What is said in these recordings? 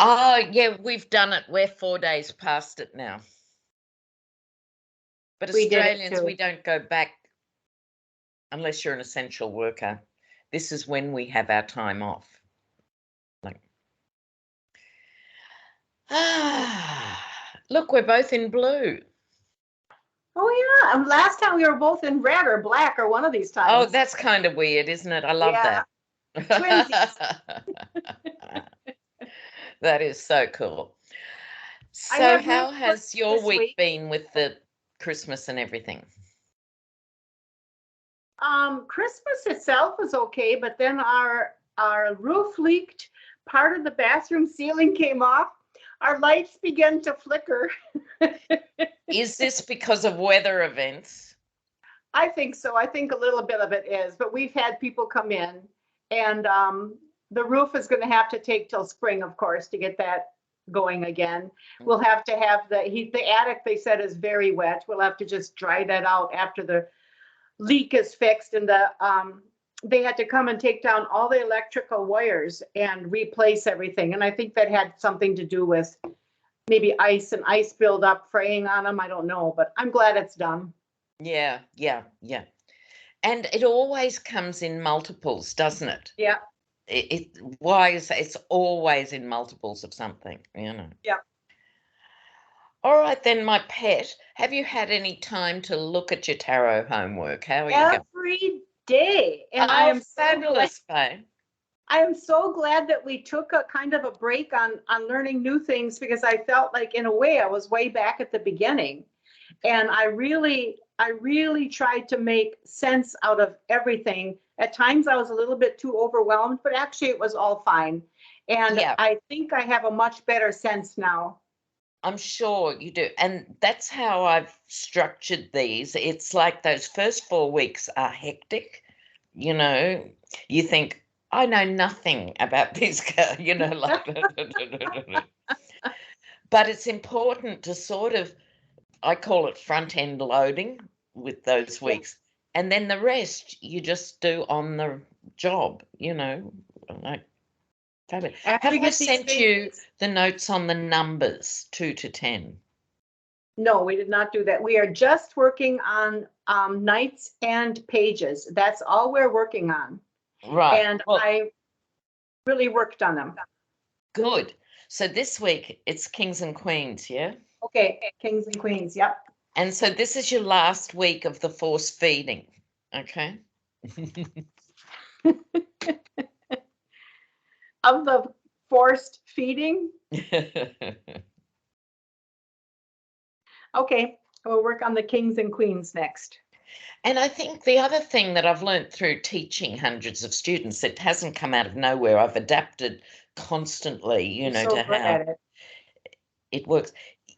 Oh, yeah, we've done it. We're 4 days past it now. But We did it Australians, too. we don't go back unless you're an essential worker. This is when we have our time off. Like, look, we're both in blue. Oh yeah, and last time we were both in red or black or one of these times. Oh, that's kind of weird, isn't it? I love Yeah. that. Twinsies. That is so cool. I So have how new has your this week week. been with the Christmas and everything? Christmas itself was okay, but then our roof leaked. Part of the bathroom ceiling came off. Our lights began to flicker. Is this because of weather events? I think so. I think a little bit of it is, but we've had people come in, and the roof is going to have to take till spring, of course, to get that going again. We'll have to have the attic, they said, is very wet. We'll have to just dry that out after the leak is fixed, and they had to come and take down all the electrical wires and replace everything. And I think that had something to do with maybe ice buildup fraying on them. I don't know, but I'm glad it's done. Yeah. And it always comes in multiples, doesn't it? Yeah. It's always in multiples of something, Yeah. All right then, my pet. Have you had any time to look at your tarot homework? How are you going? Every day. And Oh, fabulous, Faye. I am so glad that we took a kind of a break on learning new things, because I felt like in a way I was way back at the beginning. And I really tried to make sense out of everything. At times I was a little bit too overwhelmed, but actually it was all fine. And Yeah, I think I have a much better sense now. I'm sure you do. And that's how I've structured these. It's like those first 4 weeks are hectic. You know, you think, I know nothing about this girl, like, but it's important to sort of, I call it front end loading with those Yeah. weeks. And then the rest you just do on the job, like fabulous. After Have we I get these sent you things. the notes on the numbers 2 to 10? No, we did not do that. We are just working on nights and pages. That's all we're working on. Right. And Well, I really worked on them. good. So this week it's kings and queens, yeah? Okay, kings and queens. Yep. And so this is your last week of the force feeding, okay? Of the forced feeding. Okay, we'll work on the kings and queens next. And I think the other thing that I've learned through teaching hundreds of students, it hasn't come out of nowhere. I've adapted constantly, You're so to good how at it. it works.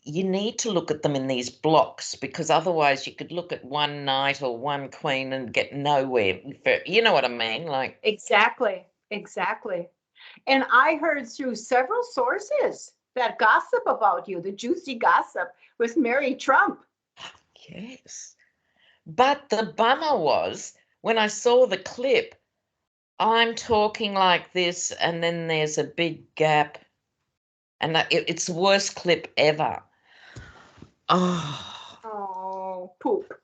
You need to look at them in these blocks, because otherwise you could look at one knight or one queen and get nowhere. You know what I mean? Like, Exactly. And I heard through several sources that gossip about you, the juicy gossip with Mary Trump. yes. But the bummer was when I saw the clip, I'm talking like this, and then there's a big gap, and it's the worst clip ever. Oh, Oh, poop.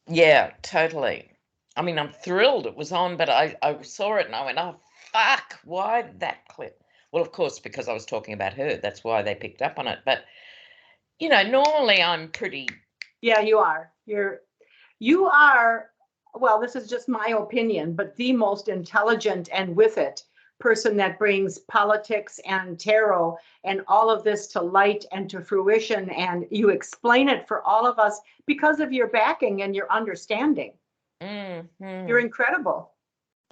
yeah, totally. I mean, I'm thrilled it was on, but I saw it and I went, oh, fuck, why that clip? Well, of course, because I was talking about her. That's why they picked up on it. But, normally I'm pretty. Yeah, you are. You are, well, this is just my opinion, but the most intelligent and with it person that brings politics and tarot and all of this to light and to fruition. And you explain it for all of us because of your backing and your understanding. You're Mm-hmm. incredible.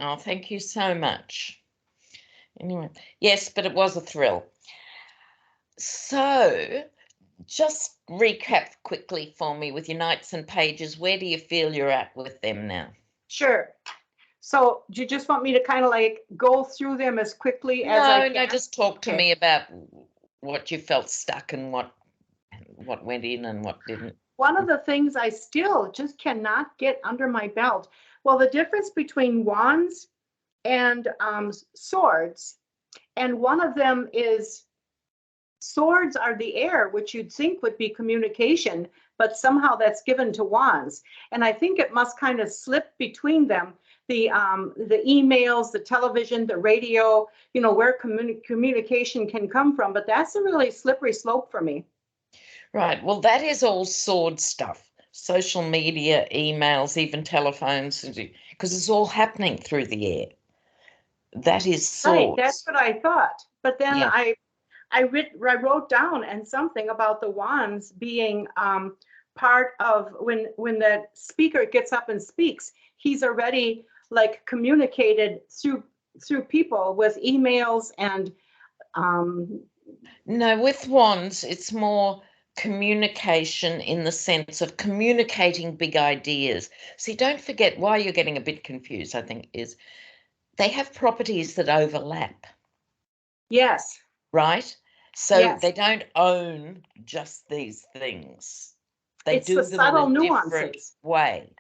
Oh, thank you so much. Anyway, yes, but it was a thrill. So, just recap quickly for me with your nights and pages. Where do you feel you're at with them now? Sure. So do you just want me to kind of like go through them as quickly as I No, can? just talk to Okay. me about what you felt stuck and what went in and what didn't. One of the things I still just cannot get under my belt. Well, the difference between wands and swords, and one of them is swords are the air, which you'd think would be communication, but somehow that's given to wands. And I think it must kind of slip between them. The emails, the television, the radio, where communication can come from. But that's a really slippery slope for me. Right. Well, that is all sword stuff. Social media, emails, even telephones, because it's all happening through the air. That is Right. That's swords. what I thought. But then Yeah. I wrote down and something about the wands being part of when the speaker gets up and speaks, he's already like communicated through people with emails and No, with wands, it's more communication in the sense of communicating big ideas. See, don't forget why you're getting a bit confused, I think, is they have properties that overlap, yes, right? So yes. they don't own just these things. They It's the do them in subtle a different nuances. way.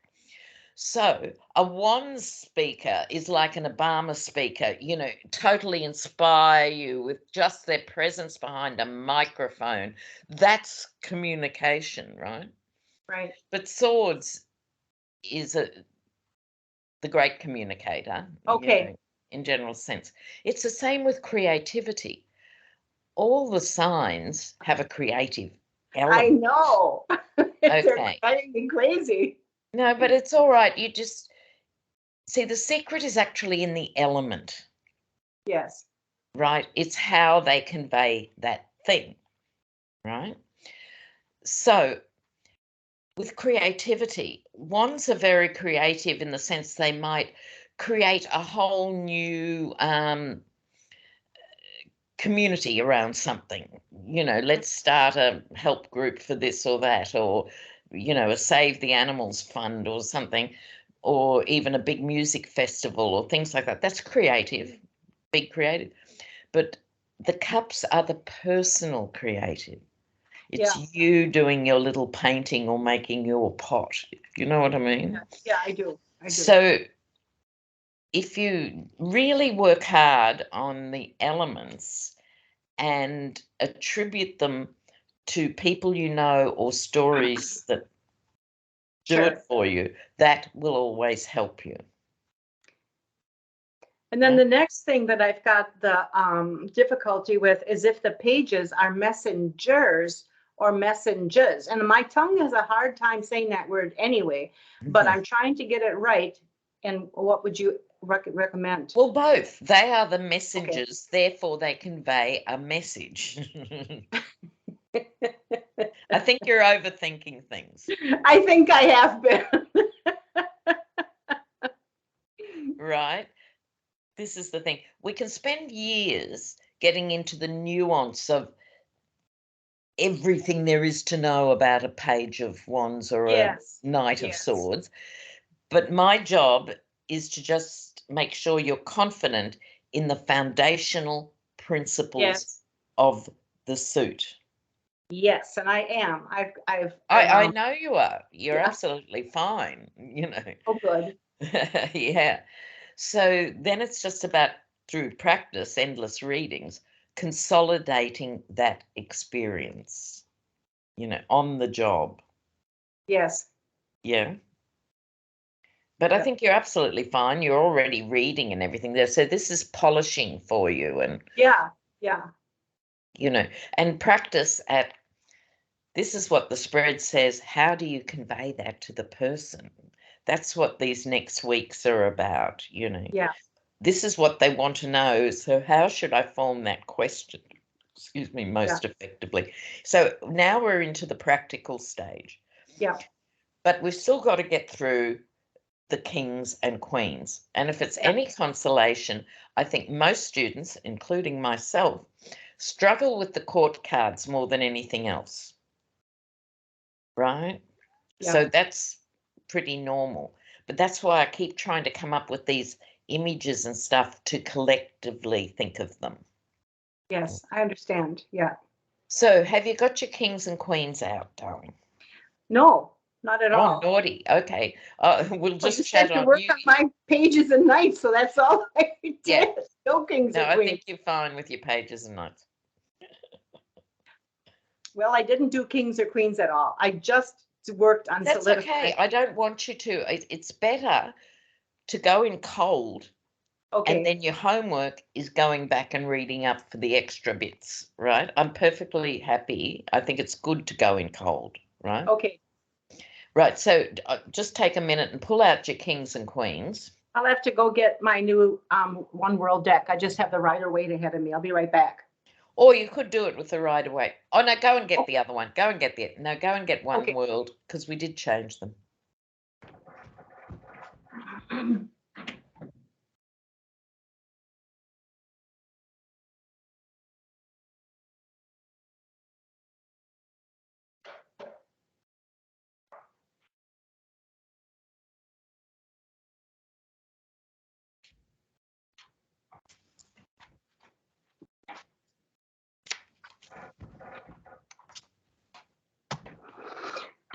So a wands speaker is like an Obama speaker, totally inspire you with just their presence behind a microphone. That's communication, right? Right. But swords is the great communicator, Okay. in general sense. It's the same with creativity. All the signs have a creative I element. know. They're Okay. driving me crazy. No, but it's all right. You just see the secret is actually in the element. Yes. Right? It's how they convey that thing, right? So with creativity, wands are very creative in the sense they might create a whole new community around something. Let's start a help group for this or that, or, a Save the Animals fund or something, or even a big music festival or things like that. That's creative, big creative. But the cups are the personal creative. It's Yeah. you doing your little painting or making your pot. You know what I mean? Yeah, I do. So if you really work hard on the elements and attribute them to people you know or stories that do it Sure. for you, that will always help you. And then the next thing that I've got the difficulty with is if the pages are messengers or messengers. And my tongue has a hard time saying that word anyway, but I'm trying to get it right. And what would you recommend? Well, both. They are the Okay. messengers, therefore they convey a message. I think you're overthinking things. I think I have been. Right? This is the thing. We can spend years getting into the nuance of everything there is to know about a page of wands or a Yes. knight of Yes. swords. But my job is to just make sure you're confident in the foundational principles Yes. of the suit. Yes, and I am. I know you are. You're Yeah. absolutely fine, Oh, good. Yeah. So then it's just about, through practice, endless readings, consolidating that experience, on the job. Yes. Yeah. But I Yep. think you're absolutely fine. You're already reading and everything there. So this is polishing for you and, Yeah. Yeah. and practice at, this is what the spread says. How do you convey that to the person? That's what these next weeks are about, Yeah. This is what they want to know. So how should I form that question? Excuse me, Yeah. most effectively. So now we're into the practical stage. Yeah. But we've still got to get through the kings and queens. And if it's Yeah. any consolation, I think most students, including myself, struggle with the court cards more than anything else. Right? Yeah. So that's pretty normal. But that's why I keep trying to come up with these images and stuff to collectively think of them. Yes, I understand. Yeah. So have you got your kings and queens out, darling? No, not at Oh, all. naughty. Okay. We'll Well, you just said chat to on work you. on my pages and nights, so that's all I did. Yeah. No kings No, and I queens. think you're fine with your pages and notes. Well, I didn't do kings or queens at all. I just worked on That's solidifying. okay. I don't want you to. It's better to go in cold, Okay. and then your homework is going back and reading up for the extra bits, right? I'm perfectly happy. I think it's good to go in cold, right? Okay. Right. So just take a minute and pull out your kings and queens. I'll have to go get my new One World deck. I just have the Rider-Waite ahead of me. I'll be right back. Or you could do it with the Rider-Waite. Oh, no, go and get the other one. Go and get go and get One Okay. World, because we did change them.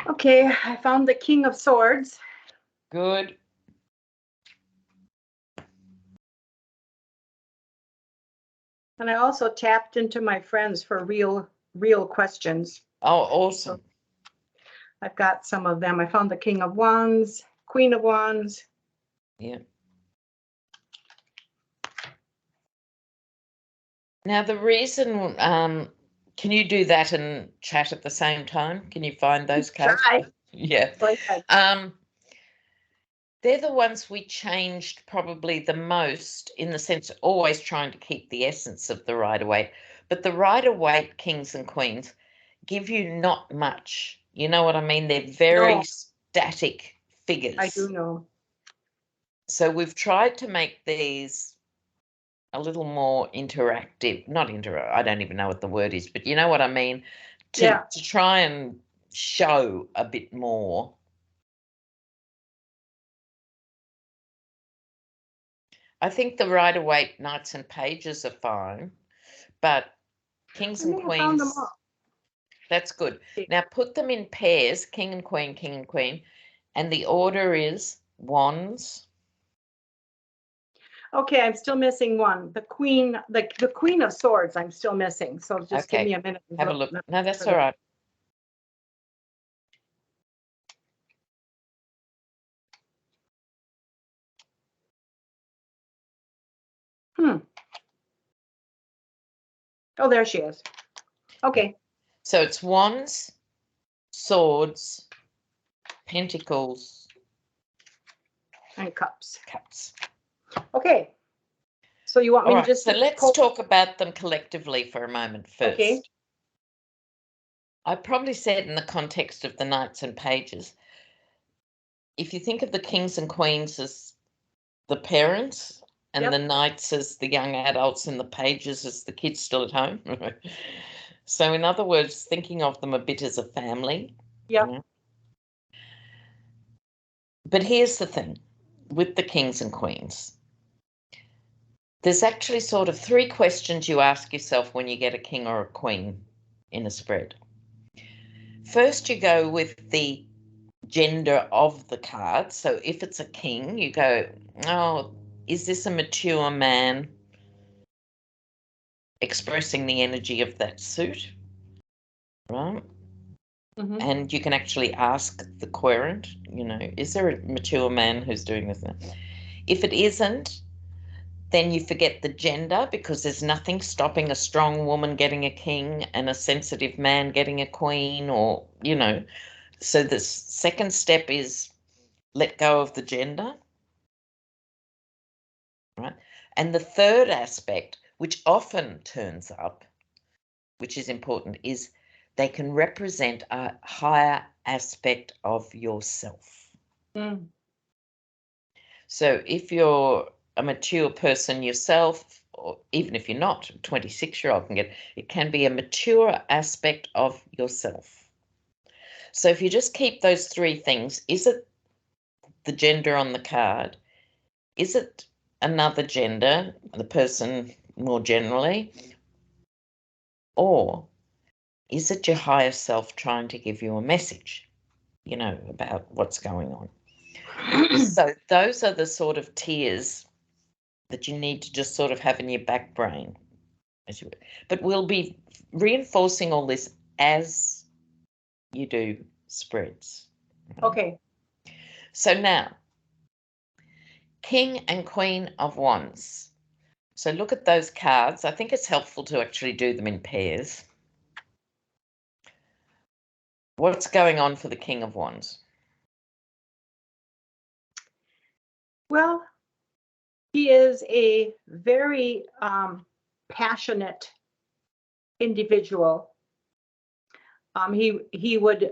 Okay, I found the King of Swords. Good. And I also tapped into my friends for real questions. Oh, awesome. So I've got some of them. I found the King of Wands, Queen of Wands. Yeah. Now, the reason, can you do that and chat at the same time? Can you find those cards? Try. Yeah. Go ahead. They're the ones we changed probably the most, in the sense of always trying to keep the essence of the Rider-Waite. But the Rider-Waite kings and queens give you not much. You know what I mean? They're very No. static figures. I do know. So we've tried to make these a little more interactive. Not I don't even know what the word is, but you know what I mean? To try and show a bit more. I think the Rider-Waite knights and pages are fine, but kings and queens, that's good. Now put them in pairs, king and queen, and the order is wands. Okay, I'm still missing one. The Queen of Swords, I'm still missing. So just give me a minute. Have a look. No, that's all right. Oh, there she is. Okay. So it's wands, swords, pentacles, and cups. Cups. Okay. So you want me to just... So let's talk about them collectively for a moment first. Okay. I probably said in the context of the knights and pages, if you think of the kings and queens as the parents and the knights as the young adults and the pages as the kids still at home. So in other words, thinking of them a bit as a family. Yeah. But here's the thing with the kings and queens. There's actually sort of 3 questions you ask yourself when you get a king or a queen in a spread. First, you go with the gender of the card. So if it's a king, you go, oh, is this a mature man expressing the energy of that suit? Right? Mm-hmm. And you can actually ask the querent, is there a mature man who's doing this? If it isn't, then you forget the gender, because there's nothing stopping a strong woman getting a king and a sensitive man getting a queen, or, So the second step is let go of the gender, right? And the third aspect, which often turns up, which is important, is they can represent a higher aspect of yourself. Mm. So if you're a mature person yourself, or even if you're not, a 26-year-old it can be a mature aspect of yourself. So if you just keep those 3 things, is it the gender on the card? Is it another gender, the person more generally? Or is it your higher self trying to give you a message, about what's going on? So those are the sort of tiers that you need to just sort of have in your back brain. But we'll be reinforcing all this as you do spreads. Okay. So now, King and Queen of Wands. So look at those cards. I think it's helpful to actually do them in pairs. What's going on for the King of Wands? Well, he is a very passionate individual. He would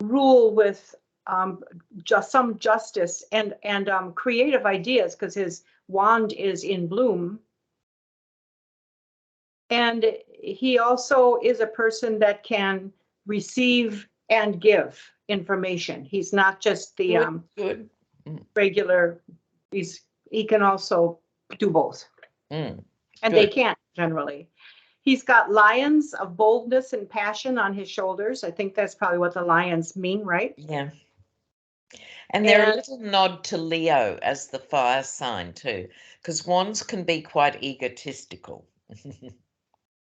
rule with just some justice and creative ideas because his wand is in bloom. And he also is a person that can receive and give information. He's not just the Good. regular. He can also do both, and they can't generally. He's got lions of boldness and passion on his shoulders. I think that's probably what the lions mean, right? Yeah. And they're a little nod to Leo as the fire sign too, because wands can be quite egotistical.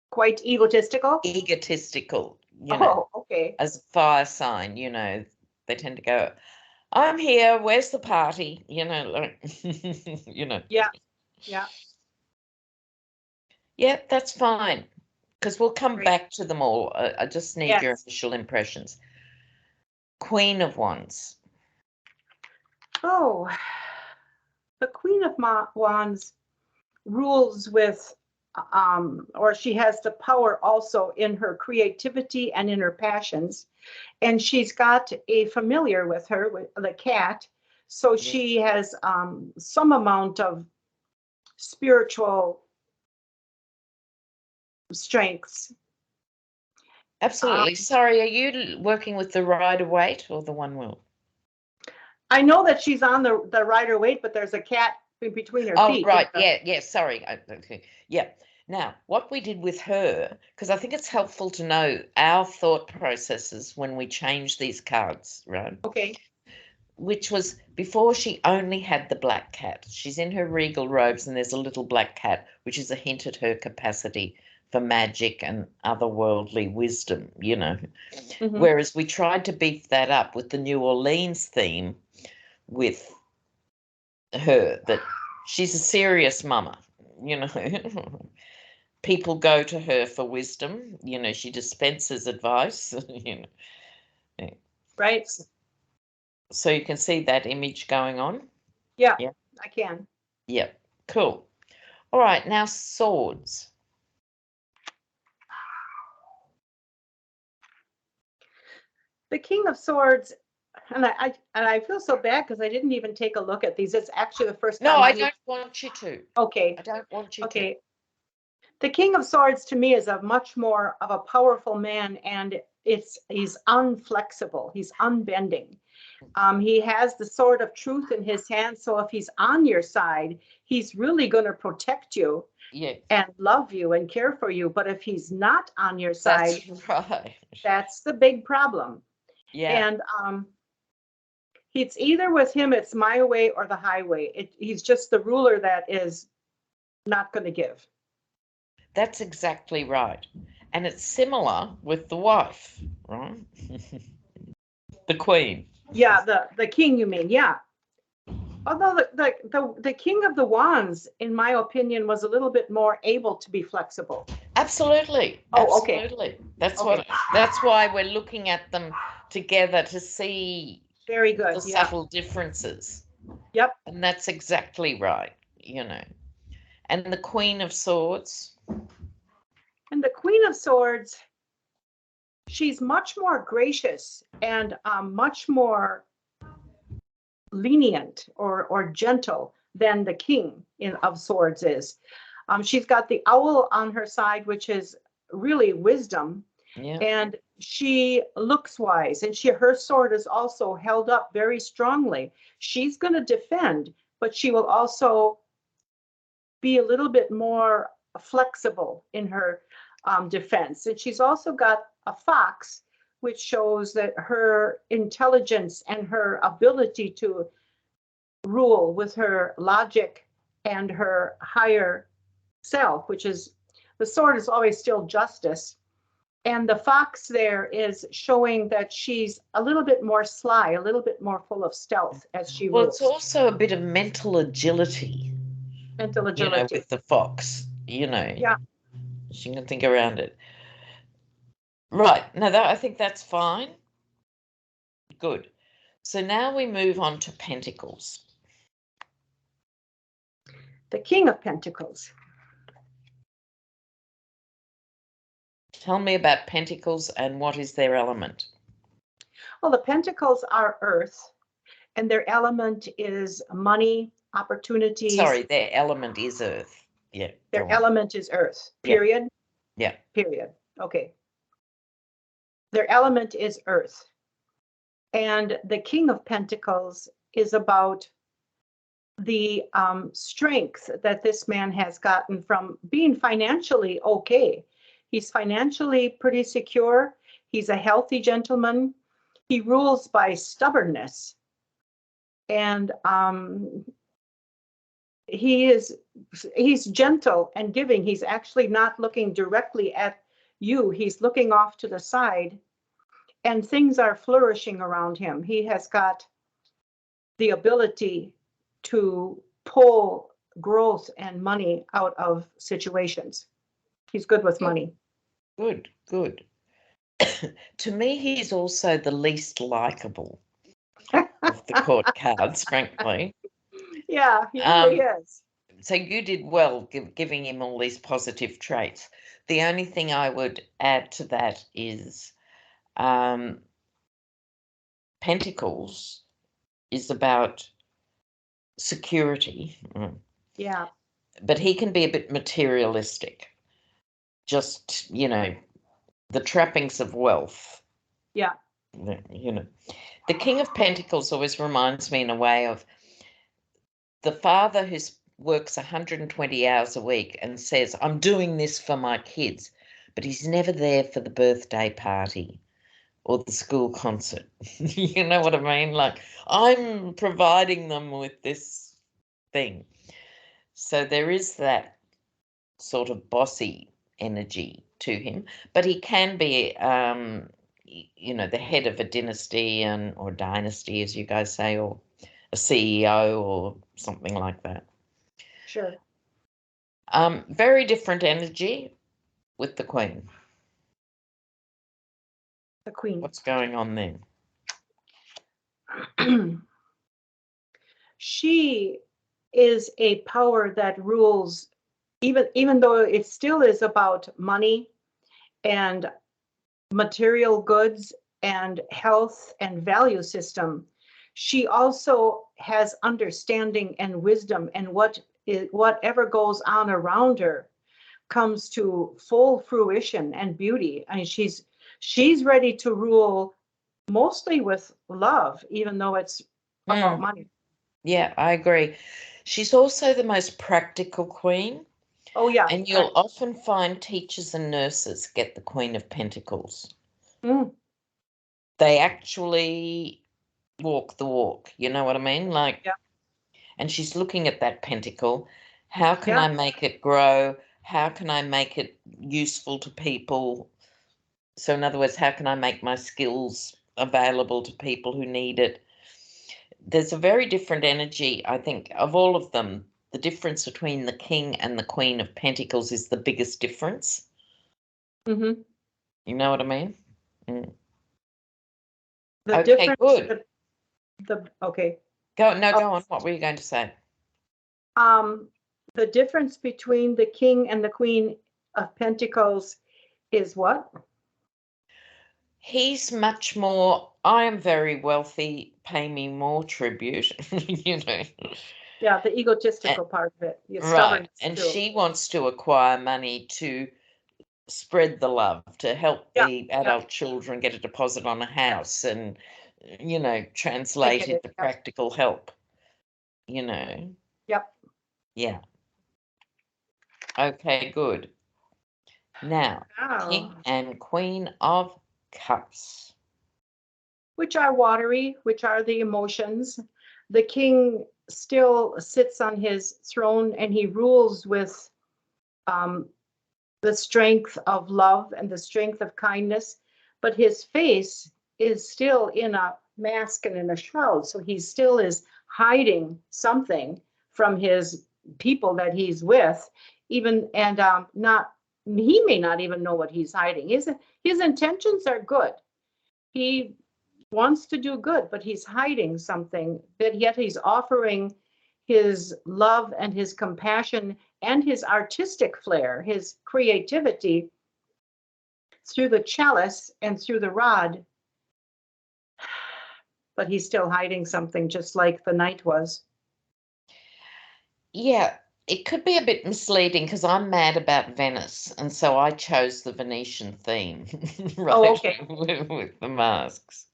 Quite egotistical? Egotistical, you know. Oh, okay. As a fire sign, you know, they tend to go, I'm here, where's the party? You know, like, you know. Yeah, yeah. Yeah, that's fine, because we'll come Great. back to them all. I just need your Yes. initial impressions. Queen of Wands. Oh, the Queen of Wands rules with, or she has the power also in her creativity and in her passions. And she's got a familiar with her, with the cat. So she has some amount of spiritual strengths. Absolutely. Sorry, are you working with the Rider-Waite or the One Wheel? I know that she's on the Rider-Waite, but there's a cat in between her feet. Oh, right. Yeah, sorry. Okay. Yeah. Now, what we did with her, because I think it's helpful to know our thought processes when we change these cards, right? Okay. Which was before she only had the black cat. She's in her regal robes and there's a little black cat, which is a hint at her capacity for magic and otherworldly wisdom, you know. Mm-hmm. Whereas we tried to beef that up with the New Orleans theme with her, that she's a serious mama, you know. People go to her for wisdom, you know, she dispenses advice, you know. Right. So you can see that image going on. Yeah, I can. Yep, cool. All right, now swords. The King of Swords, and I feel so bad because I didn't even take a look at these. It's actually the first time. No, I don't want you to. Okay. I don't want you to. Okay. The King of Swords to me is a much more of a powerful man, and he's unflexible. He's unbending. He has the sword of truth in his hand. So if he's on your side, he's really going to protect you and love you and care for you. But if he's not on your side, that's right. That's the big problem. Yeah. And it's either with him, it's my way or the highway. He's just the ruler that is not going to give. That's exactly right. And it's similar with the wife, right? The queen. Yeah, the king, you mean? Yeah. Although the King of the Wands, in my opinion, was a little bit more able to be flexible. Absolutely. Oh, okay. Absolutely. That's why we're looking at them together to see very good the subtle differences. Yep. And that's exactly right, you know. And the Queen of Swords. And the Queen of Swords, she's much more gracious and much more lenient or gentle than the King of Swords is. She's got the owl on her side, which is really wisdom. Yeah. And she looks wise, and her sword is also held up very strongly. She's going to defend, but she will also be a little bit more flexible in her defense. And she's also got a fox, which shows that her intelligence and her ability to rule with her logic and her higher self, which is, the sword is always still justice. And the fox there is showing that she's a little bit more sly, a little bit more full of stealth as she Well, it's rules. also a bit of mental agility, Mental agility. with the fox, Yeah. she can think around it. Right. No, I think that's fine. Good. So now we move on to Pentacles. The King of Pentacles. Tell me about Pentacles and what is their element? Well, the Pentacles are earth, and their element is money, opportunities. Sorry, their element is earth. Yeah. Their element is earth, Yeah. period. Yeah. Period. Okay. Their element is earth. And the King of Pentacles is about the strength that this man has gotten from being financially okay. He's financially pretty secure. He's a healthy gentleman. He rules by stubbornness. And he's gentle and giving. He's actually not looking directly at you. He's looking off to the side, and things are flourishing around him. He has got the ability to pull growth and money out of situations. He's good with money. Good, good. To me, he's also the least likable of the court cards, frankly. Yeah, he really is. So you did well giving him all these positive traits. The only thing I would add to that is Pentacles is about security. Yeah. But he can be a bit materialistic. Just, the trappings of wealth. Yeah. The King of Pentacles always reminds me in a way of the father who works 120 hours a week and says, I'm doing this for my kids, but he's never there for the birthday party or the school concert. You know what I mean? Like, I'm providing them with this thing. So there is that sort of bossy energy to him, but he can be, the head of a dynasty or dynasty, as you guys say, or a CEO or something like that. Sure. Very different energy with the Queen. The Queen. What's going on there? She is a power that rules, even though it still is about money and material goods and health and value system. She also has understanding and wisdom, and whatever goes on around her comes to full fruition and beauty. I mean, she's ready to rule mostly with love, even though it's about money. Yeah, I agree. She's also the most practical queen. Oh, yeah. And you'll often find teachers and nurses get the Queen of Pentacles. Mm. They actually walk the walk. You know what I mean? Like, yeah. And she's looking at that pentacle. How can I make it grow? How can I make it useful to people? So in other words, how can I make my skills available to people who need it? There's a very different energy, I think, of all of them. The difference between the King and the Queen of Pentacles is the biggest difference. Mm-hmm. You know what I mean? Mm. The Okay, difference, good. Okay. Go on. What were you going to say? The difference between the King and the Queen of Pentacles is what? He's much more, I am very wealthy, pay me more tribute, Yeah, the egotistical part of it. Right. And she wants to acquire money to spread the love, to help the adult children get a deposit on a house and, translate into practical help, Yep. Yeah. Okay, good. Now, King and Queen of Cups. Which are watery, which are the emotions. The king still sits on his throne and he rules with the the strength of love and the strength of kindness, but his face is still in a mask and in a shroud. So he still is hiding something from his people that he's with, even and not he may not even know what he's hiding. His intentions are good. He wants to do good, but he's hiding something, but yet he's offering his love and his compassion and his artistic flair, his creativity through the chalice and through the rod, but he's still hiding something, just like the knight was. Yeah, it could be a bit misleading because I'm mad about Venice, and so I chose the Venetian theme, right? Oh, okay. with the masks.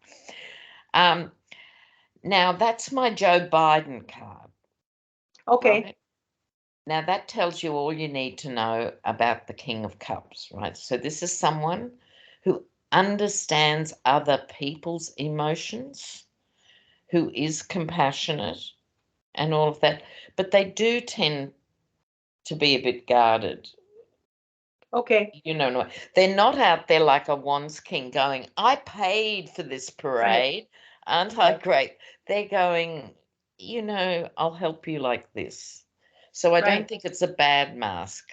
Now that's my Joe Biden card. Okay. Right? Now that tells you all you need to know about the King of Cups, right? So this is someone who understands other people's emotions, who is compassionate and all of that, but they do tend to be a bit guarded. Okay. You know, no, they're not out there like a Wands King going, I paid for this parade. Aren't I Right. great? They're going, I'll help you like this. So I don't Right. think it's a bad mask,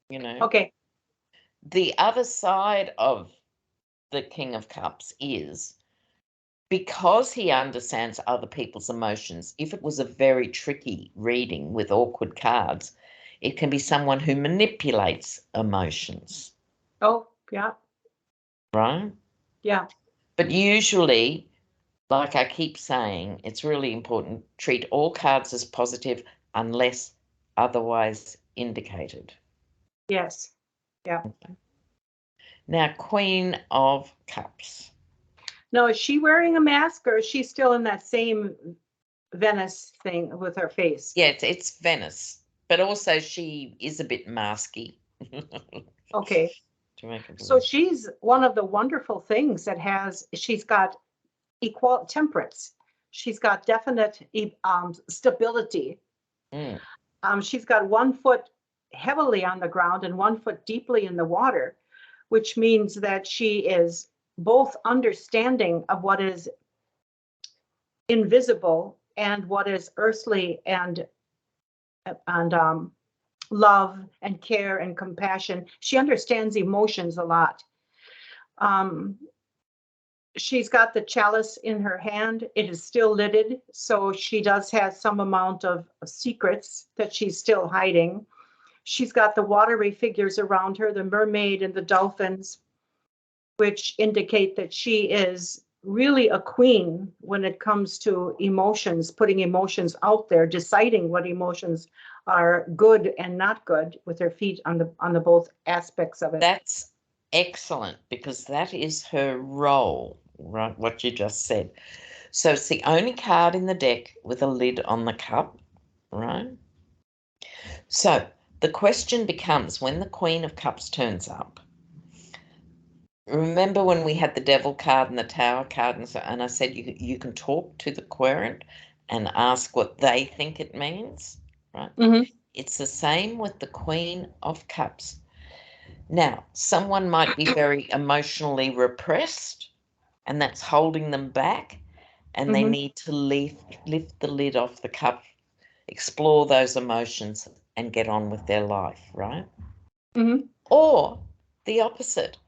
you know. Okay. The other side of the King of Cups is because he understands other people's emotions. If it was a very tricky reading with awkward cards, it can be someone who manipulates emotions, Oh, yeah. right? Yeah. But usually, like I keep saying, it's really important, treat all cards as positive unless otherwise indicated. Yes. Yeah. Now, Queen of Cups. Now, is she wearing a mask or is she still in that same Venice thing with her face? Yeah, it's Venice, but also she is a bit masky. Okay. To make it So she's one of the wonderful things that she's got equal temperance. She's got definite stability. Mm, She's got 1 foot heavily on the ground and 1 foot deeply in the water, which means that she is both understanding of what is invisible and what is earthly and love and care and compassion. She understands emotions a lot. Um, she's got the chalice in her hand. It is still lidded, so she does have some amount of secrets that she's still hiding. She's got the watery figures around her, the mermaid and the dolphins, which indicate that she is really a queen when it comes to emotions, putting emotions out there, deciding what emotions are good and not good with her feet on the both aspects of it. that's excellent because that is her role, right? What you just said. So it's the only card in the deck with a lid on the cup, right? So the question becomes when the Queen of Cups turns up. Remember when we had the Devil card and the Tower card, and I said you can talk to the querent and ask what they think it means, right? Mm-hmm. It's the same with the Queen of Cups. Now, someone might be very emotionally repressed, and that's holding them back, and they Mm-hmm. need to lift the lid off the cup, explore those emotions, and get on with their life, right? Mm-hmm. Or the opposite.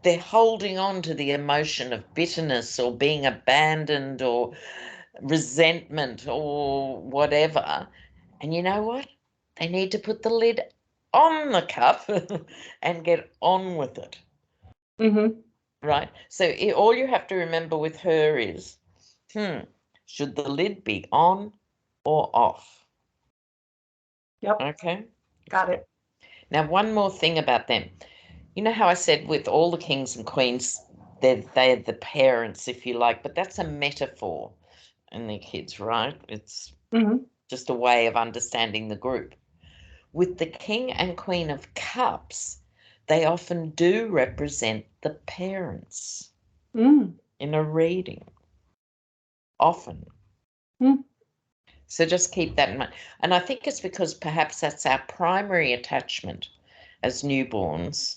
They're holding on to the emotion of bitterness or being abandoned or resentment or whatever. And you know what? They need to put the lid on the cup and get on with it, Mm-hmm. right? So all you have to remember with her is, should the lid be on or off? Yep. Okay. Got it. Now, one more thing about them. You know how I said with all the kings and queens, they're the parents, if you like, but that's a metaphor in their kids, right? It's Mm-hmm. just a way of understanding the group. With the king and queen of cups, they often do represent the parents Mm-hmm. in a reading, often. Mm-hmm. So just keep that in mind. And I think it's because perhaps that's our primary attachment as newborns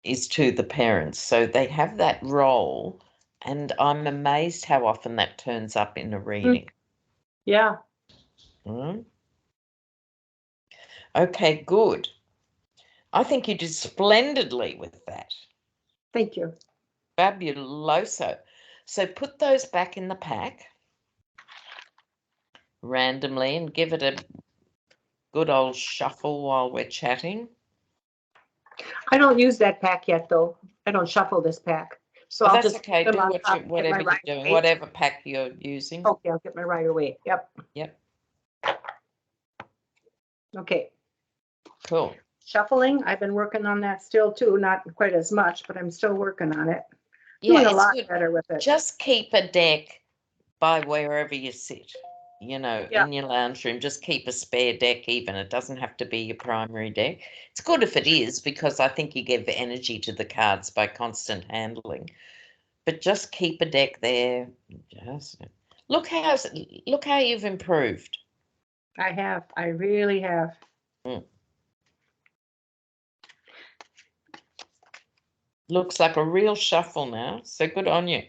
is to the parents. So they have that role, and I'm amazed how often that turns up in a reading. Yeah. Mm. Okay, good. I think you did splendidly with that. Thank you. Fabuloso. So put those back in the pack randomly and give it a good old shuffle while we're chatting. I don't use that pack yet, though. I don't shuffle this pack. So Oh, I'll that's just okay. put Do them on top, get my whatever you're rider doing, weight. whatever pack you're using. Okay, I'll get my rider weight. Yep. Yep. Okay. Cool. Shuffling, I've been working on that still too, not quite as much, but I'm still working on it. Yeah, Doing a it's lot good. better with it. Just keep a deck by wherever you sit, you know, Yeah. in your lounge room. Just keep a spare deck even. It doesn't have to be your primary deck. It's good if it is, because I think you give energy to the cards by constant handling. But just keep a deck there. Just look how you've improved. I have. I really have. Looks like a real shuffle now. So good on you.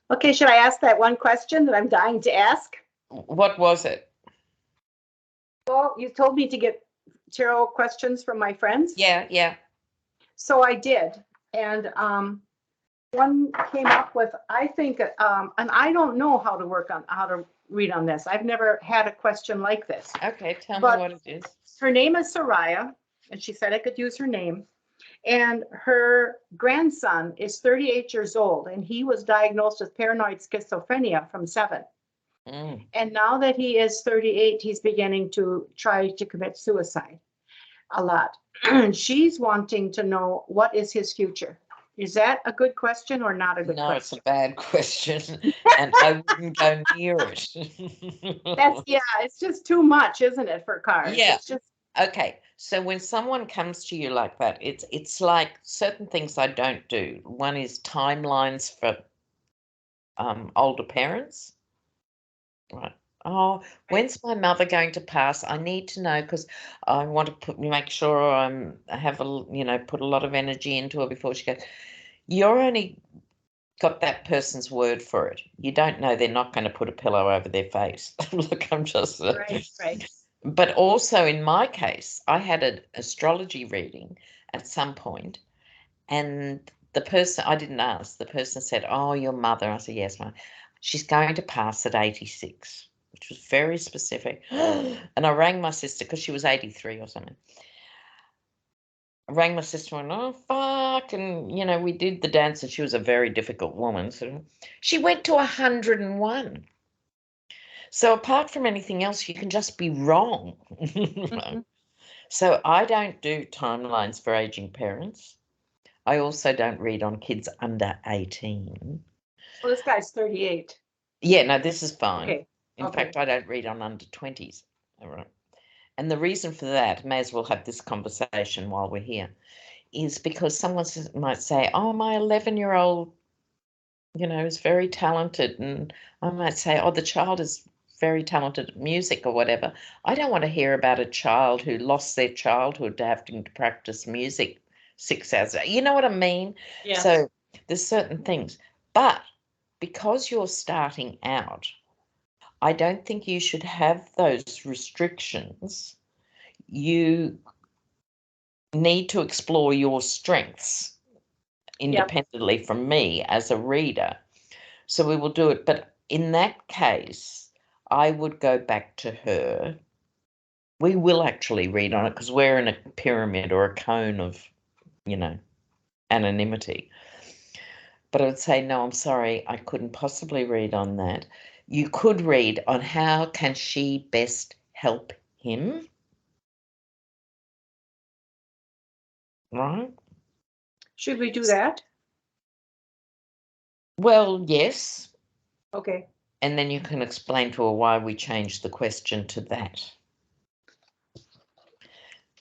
Okay, should I ask that one question that I'm dying to ask? What was it? Well, you told me to get tarot questions from my friends. Yeah, yeah. So I did. And one came up with, I think, and I don't know how to read on this. I've never had a question like this. Okay, tell me But what it is. her name is Soraya, and she said I could use her name. And her grandson is 38 years old, and he was diagnosed with paranoid schizophrenia from 7. Mm. And now that he is 38, he's beginning to try to commit suicide a lot. She's wanting to know, what is his future? Is that a good question or not a good No, question? it's a bad question, and I wouldn't go near it. It's just too much, isn't it, for cards? Yeah. It's just, Okay, so when someone comes to you like that, it's like certain things I don't do. One is timelines for older parents. Right. Oh, when's my mother going to pass? I need to know, because I want to make sure I have put a lot of energy into her before she goes. You're only got that person's word for it. You don't know they're not going to put a pillow over their face. Look, I'm just right. But also in my case, I had an astrology reading at some point, and the person, I didn't ask, the person said, "Oh, your mother." I said, "Yes, ma'am. She's going to pass at 86, which was very specific." And I rang my sister because she was 83 or something. I rang my sister and, "Oh, fuck." And, we did the dance, and she was a very difficult woman. So she went to 101. So apart from anything else, you can just be wrong. Mm-hmm. So I don't do timelines for aging parents. I also don't read on kids under 18. Well, this guy's 38. Yeah, no, this is fine. Okay. In fact, I don't read on under 20s. All right. And the reason for that, may as well have this conversation while we're here, is because someone might say, "Oh, my 11-year-old, is very talented." And I might say, "Oh, the child is very talented at music," or whatever. I don't want to hear about a child who lost their childhood to having to practice music 6 hours a day. You know what I mean? Yes. So there's certain things. But because you're starting out, I don't think you should have those restrictions. You need to explore your strengths independently from me as a reader. So we will do it. But in that case, I would go back to her. We will actually read on it because we're in a pyramid or a cone of, anonymity. But I would say, "No, I'm sorry, I couldn't possibly read on that." You could read on how can she best help him, right? Should we do that? Well, yes. Okay. And then you can explain to her why we changed the question to that.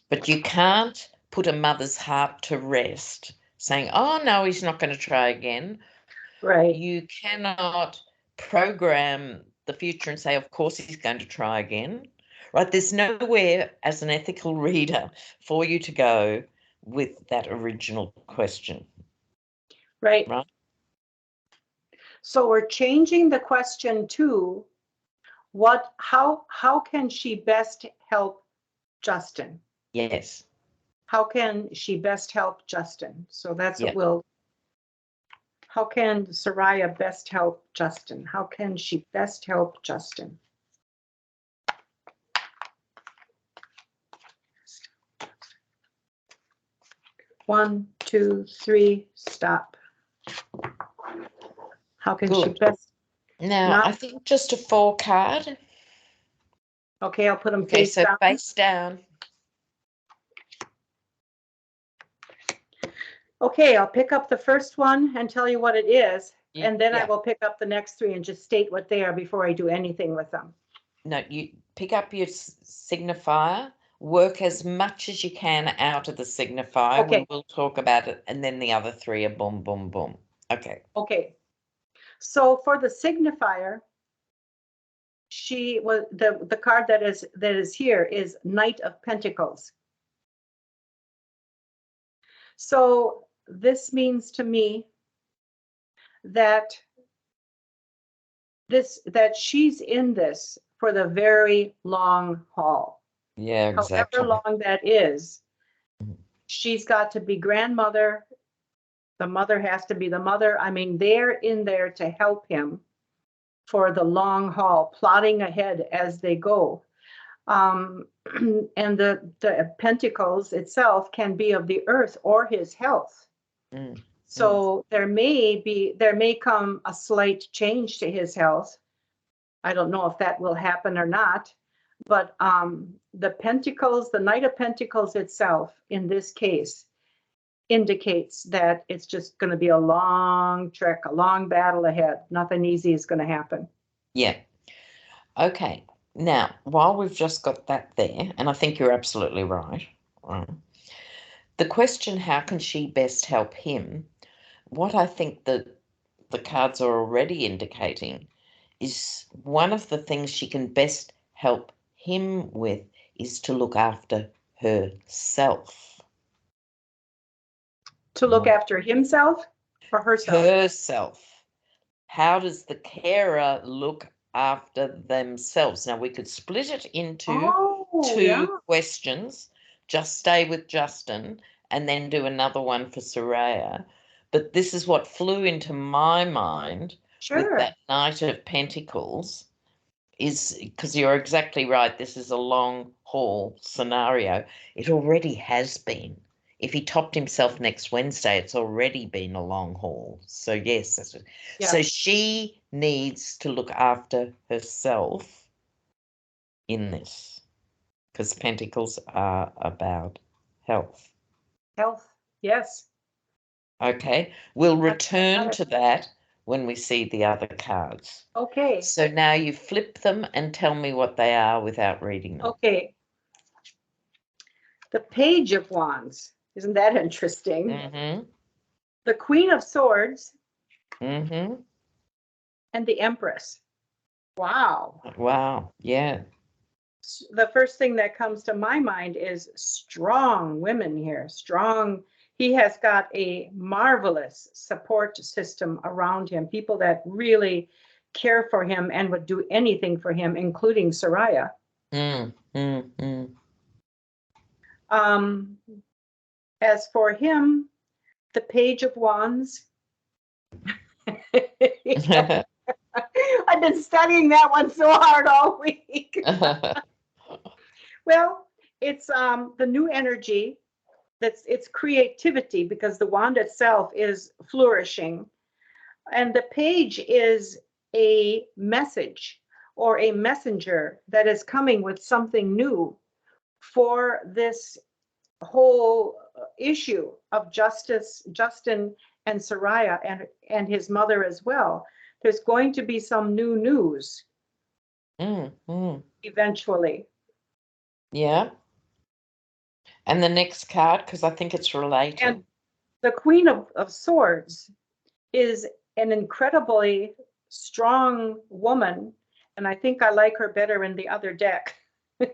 But you can't put a mother's heart to rest saying, "Oh, no, he's not going to try again." Right. You cannot program the future and say, of course he's going to try again, right? There's nowhere as an ethical reader for you to go with that original question, Right. right? So we're changing the question to how can she best help Justin? Yes. How can she best help Justin? So that's Yeah. what how can Soraya best help Justin? How can she best help Justin? One, two, three, stop. How can she Good. best? Now, I think just a 4 card. Okay, I'll put them Okay, face so down. face down. Okay, I'll pick up the first one and tell you what it is, and then I Yeah. will pick up the next 3 and just state what they are before I do anything with them. No, you pick up your signifier, work as much as you can out of the signifier. Okay. We will talk about it, and then the other 3 are boom, boom, boom. Okay. Okay. So for the signifier, she was the card that is here is Knight of Pentacles. So this means to me that she's in this for the very long haul. Yeah, exactly. However long that is, she's got to be grandmother. The mother has to be the mother. I mean, they're in there to help him for the long haul, plotting ahead as they go. And the pentacles itself can be of the earth or his health. So there may come a slight change to his health. I don't know if that will happen or not, but the pentacles, the Knight of Pentacles itself, in this case, indicates that it's just going to be a long trek, a long battle ahead. Nothing easy is going to happen. Yeah. Okay. Now, while we've just got that there, and I think you're absolutely right, the question, how can she best help him? What I think that the cards are already indicating is one of the things she can best help him with is to look after herself. To look after himself or herself? Herself. How does the carer look after themselves? Now, we could split it into two questions. Just stay with Justin and then do another one for Soraya. But this is what flew into my mind with that Knight of Pentacles, is because you're exactly right. This is a long haul scenario. It already has been. If he topped himself next Wednesday, it's already been a long haul. So yes, that's what, so she needs to look after herself in this, because Pentacles are about health. Health, yes. Okay, we'll return to that when we see the other cards. Okay. So now you flip them and tell me what they are without reading them. Okay. The Page of Wands. Isn't that interesting? Mm-hmm. The Queen of Swords. Mm-hmm. And the Empress. Wow. Wow. Yeah. The first thing that comes to my mind is strong women here. Strong. He has got a marvelous support system around him. People that really care for him and would do anything for him, including Soraya. As for him, the Page of Wands. I've been studying that one so hard all week. Well, it's the new energy. It's creativity, because the wand itself is flourishing. And the page is a message or a messenger that is coming with something new for this whole issue of Justin and Soraya and his mother as well. There's going to be some new news eventually. Yeah. And the next card, because I think it's related. And the Queen of Swords is an incredibly strong woman And I think I like her better in the other deck.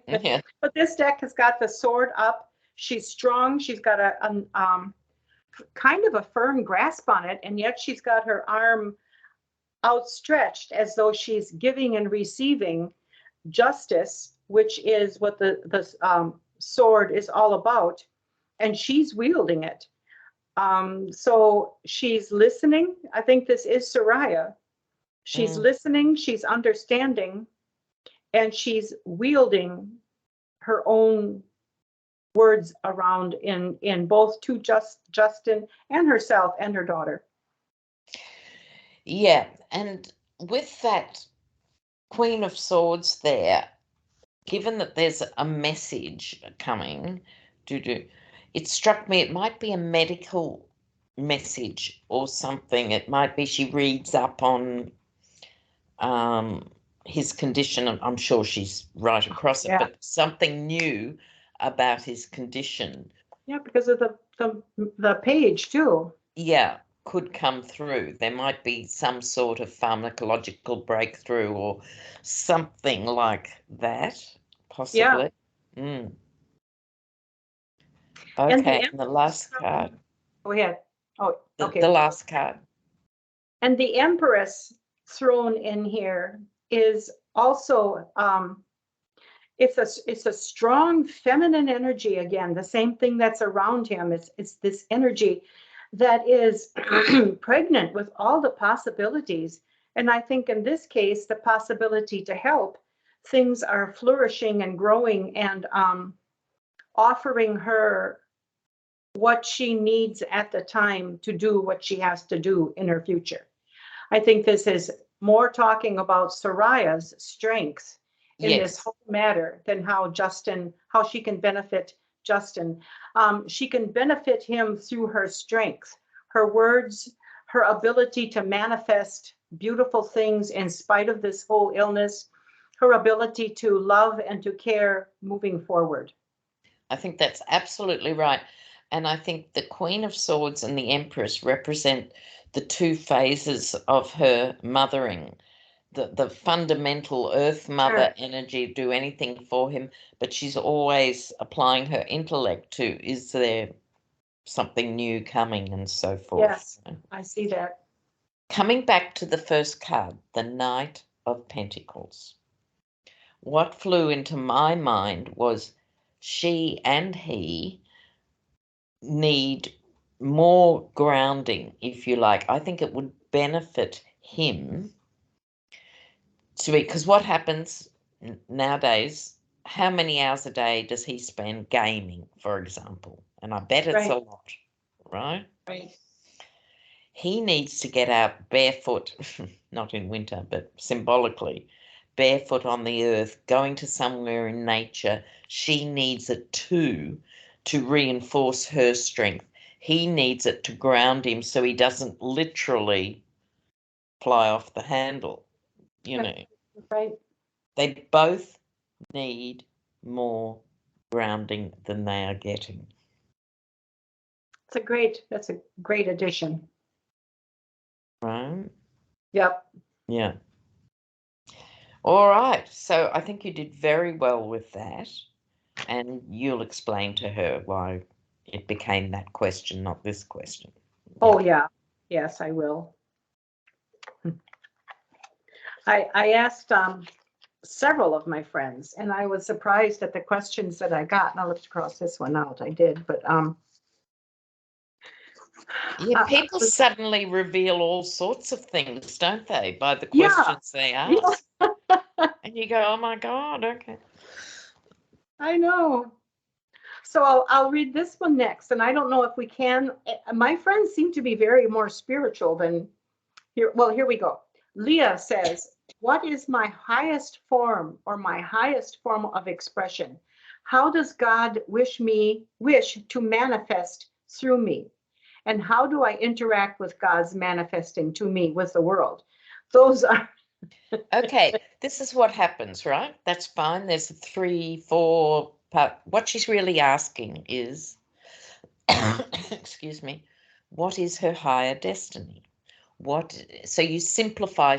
Yeah. But this deck has got the sword up. She's strong. She's got a kind of a firm grasp on it, and yet she's got her arm outstretched as though she's giving and receiving justice, which is what the sword is all about, and she's wielding it. So she's listening. I think this is Soraya. She's listening, she's understanding, and she's wielding her own words around in both to Justin and herself and her daughter. Yeah, and with that Queen of Swords there, given that there's a message coming, it struck me it might be a medical message or something. It might be she reads up on his condition. I'm sure she's right across it, but something new about his condition. Yeah, because of the page too. Yeah, could come through. There might be some sort of pharmacological breakthrough or something like that, possibly. Yeah. Okay, and the last card. Go ahead. Oh, okay. The last card. And the Empress thrown in here is also it's a strong feminine energy again, the same thing that's around him. It's this energy that is pregnant with all the possibilities. And I think in this case, the possibility to help, things are flourishing and growing and offering her what she needs at the time to do what she has to do in her future. I think this is more talking about Soraya's strengths in this whole matter than how she can benefit Justin. She can benefit him through her strength, her words, her ability to manifest beautiful things in spite of this whole illness, her ability to love and to care moving forward. I think that's absolutely right. And I think the Queen of Swords and the Empress represent the two phases of her mothering. The fundamental Earth Mother energy, do anything for him, but she's always applying her intellect to, is there something new coming, and so forth. Yes, I see that. Coming back to the first card, the Knight of Pentacles. What flew into my mind was she and he need more grounding, if you like. I think it would benefit him to be, because what happens nowadays, how many hours a day does he spend gaming, for example? And I bet it's a lot, right? Right. He needs to get out barefoot, not in winter, but symbolically, barefoot on the earth, going to somewhere in nature. She needs it too, to reinforce her strength. He needs it to ground him so he doesn't literally fly off the handle, you know. Right. They both need more grounding than they are getting. That's a great addition. Right? Yep. Yeah. All right. So I think you did very well with that. And you'll explain to her why it became that question, not this question. Oh, yeah. Yes, I will. I asked several of my friends, and I was surprised at the questions that I got. And I looked across this one out. I did, but yeah, people suddenly reveal all sorts of things, don't they, by the questions they ask? Yeah. And you go, oh my God, okay. I know. So I'll read this one next, and I don't know if we can. My friends seem to be very more spiritual than here. Well, here we go. Leah says, what is my highest form or my highest form of expression? How does God wish to manifest through me? And how do I interact with God's manifesting to me with the world? Those are. Okay, this is what happens, right? That's fine. There's a 3, 4 part. What she's really asking is, excuse me, what is her higher destiny? So you simplify.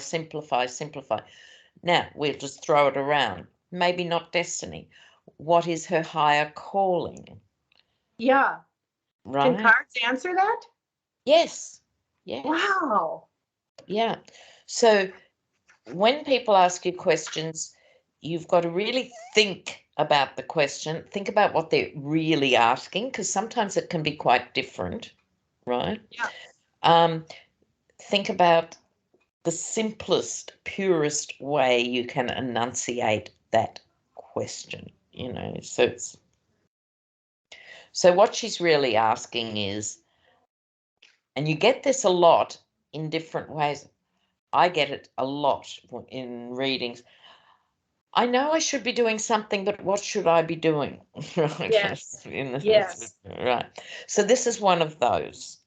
Now, we'll just throw it around. Maybe not destiny. What is her higher calling? Yeah. Can Right? cards answer that? Yes. Yes. Wow. Yeah. So when people ask you questions, you've got to really think about the question, think about what they're really asking, because sometimes it can be quite different, right? Yeah. Think about the simplest, purest way you can enunciate that question, so what she's really asking is, and you get this a lot in different ways. I get it a lot in readings. I know I should be doing something, but what should I be doing? Right. Yes. Yes. Right. So this is one of those,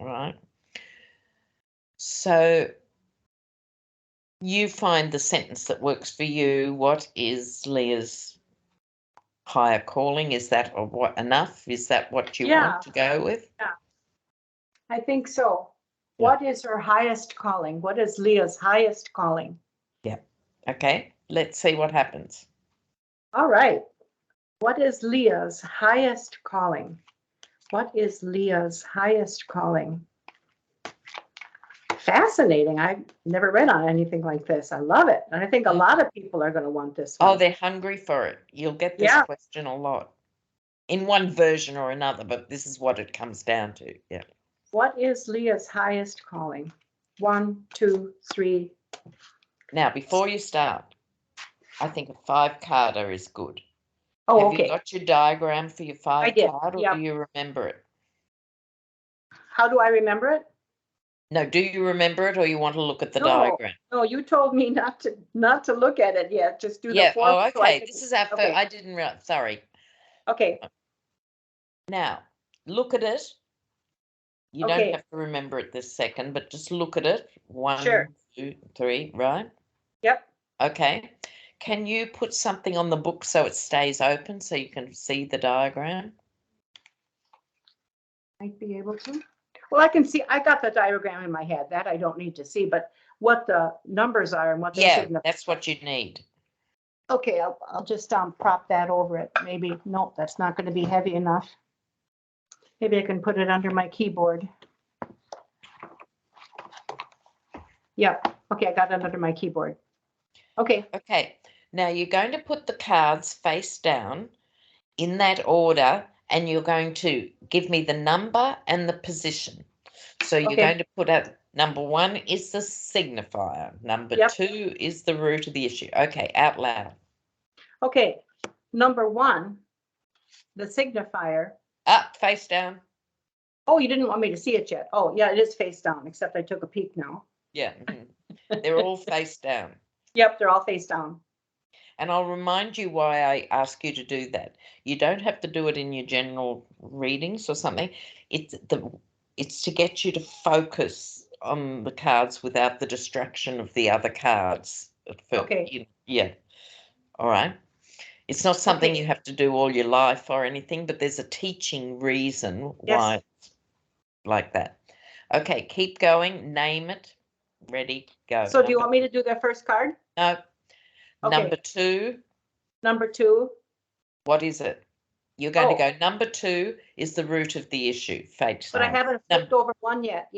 right? So you find the sentence that works for you. What is Leah's higher calling? Is that or what enough? Is that what you Yeah. want to go with? Yeah. I think so. Yeah. What is her highest calling? What is Leah's highest calling? Yeah. Okay. Let's see what happens. All right. What is Leah's highest calling? What is Leah's highest calling? Fascinating. I've never read on anything like this. I love it. And I think a lot of people are going to want this one. Oh, they're hungry for it. You'll get this question a lot in one version or another, but this is what it comes down to. Yeah. What is Leah's highest calling? 1, 2, 3. Now, before you start, I think a 5-carder is good. Oh, Have okay. you got your diagram for your 5-card, or Yep. do you remember it? How do I remember it? No, do you remember it, or you want to look at the diagram? No, you told me not to look at it yet. Just do the form. Oh, so I okay. can- This is our first. okay. I didn't realize. Sorry. Okay. Now, look at it. You don't Okay. have to remember it this second, but just look at it. 1, Sure. 2, 3, right? Yep. Okay. Can you put something on the book so it stays open so you can see the diagram? Might be able to. Well, I can see, I got the diagram in my head. That I don't need to see, but what the numbers are and what they Yeah, signify. that's what you need. Okay, I'll just prop that over it. Maybe, nope, that's not going to be heavy enough. Maybe I can put it under my keyboard. Yep. Okay, I got it under my keyboard. Okay. Okay. Now you're going to put the cards face down in that order, and you're going to give me the number and the position. So you're Okay. going to put out number 1 is the signifier. Number Yep. 2 is the root of the issue. Okay, out loud. Okay. Number 1, the signifier. Up, face down. Oh, you didn't want me to see it yet. Oh, yeah, it is face down, except I took a peek now. Yeah. They're all face down. Yep, they're all face down. And I'll remind you why I ask you to do that. You don't have to do it in your general readings or something. It's to get you to focus on the cards without the distraction of the other cards. Okay. Yeah. All right. It's not something Okay. you have to do all your life or anything, but there's a teaching reason why Yes. it's like that. Okay, keep going. Name it. Ready, go. So do you want me to do the first card? No. Okay. Number 2. Number 2. What is it? You're going to go, number 2 is the root of the issue. Face But I down. haven't flipped over 1 yet.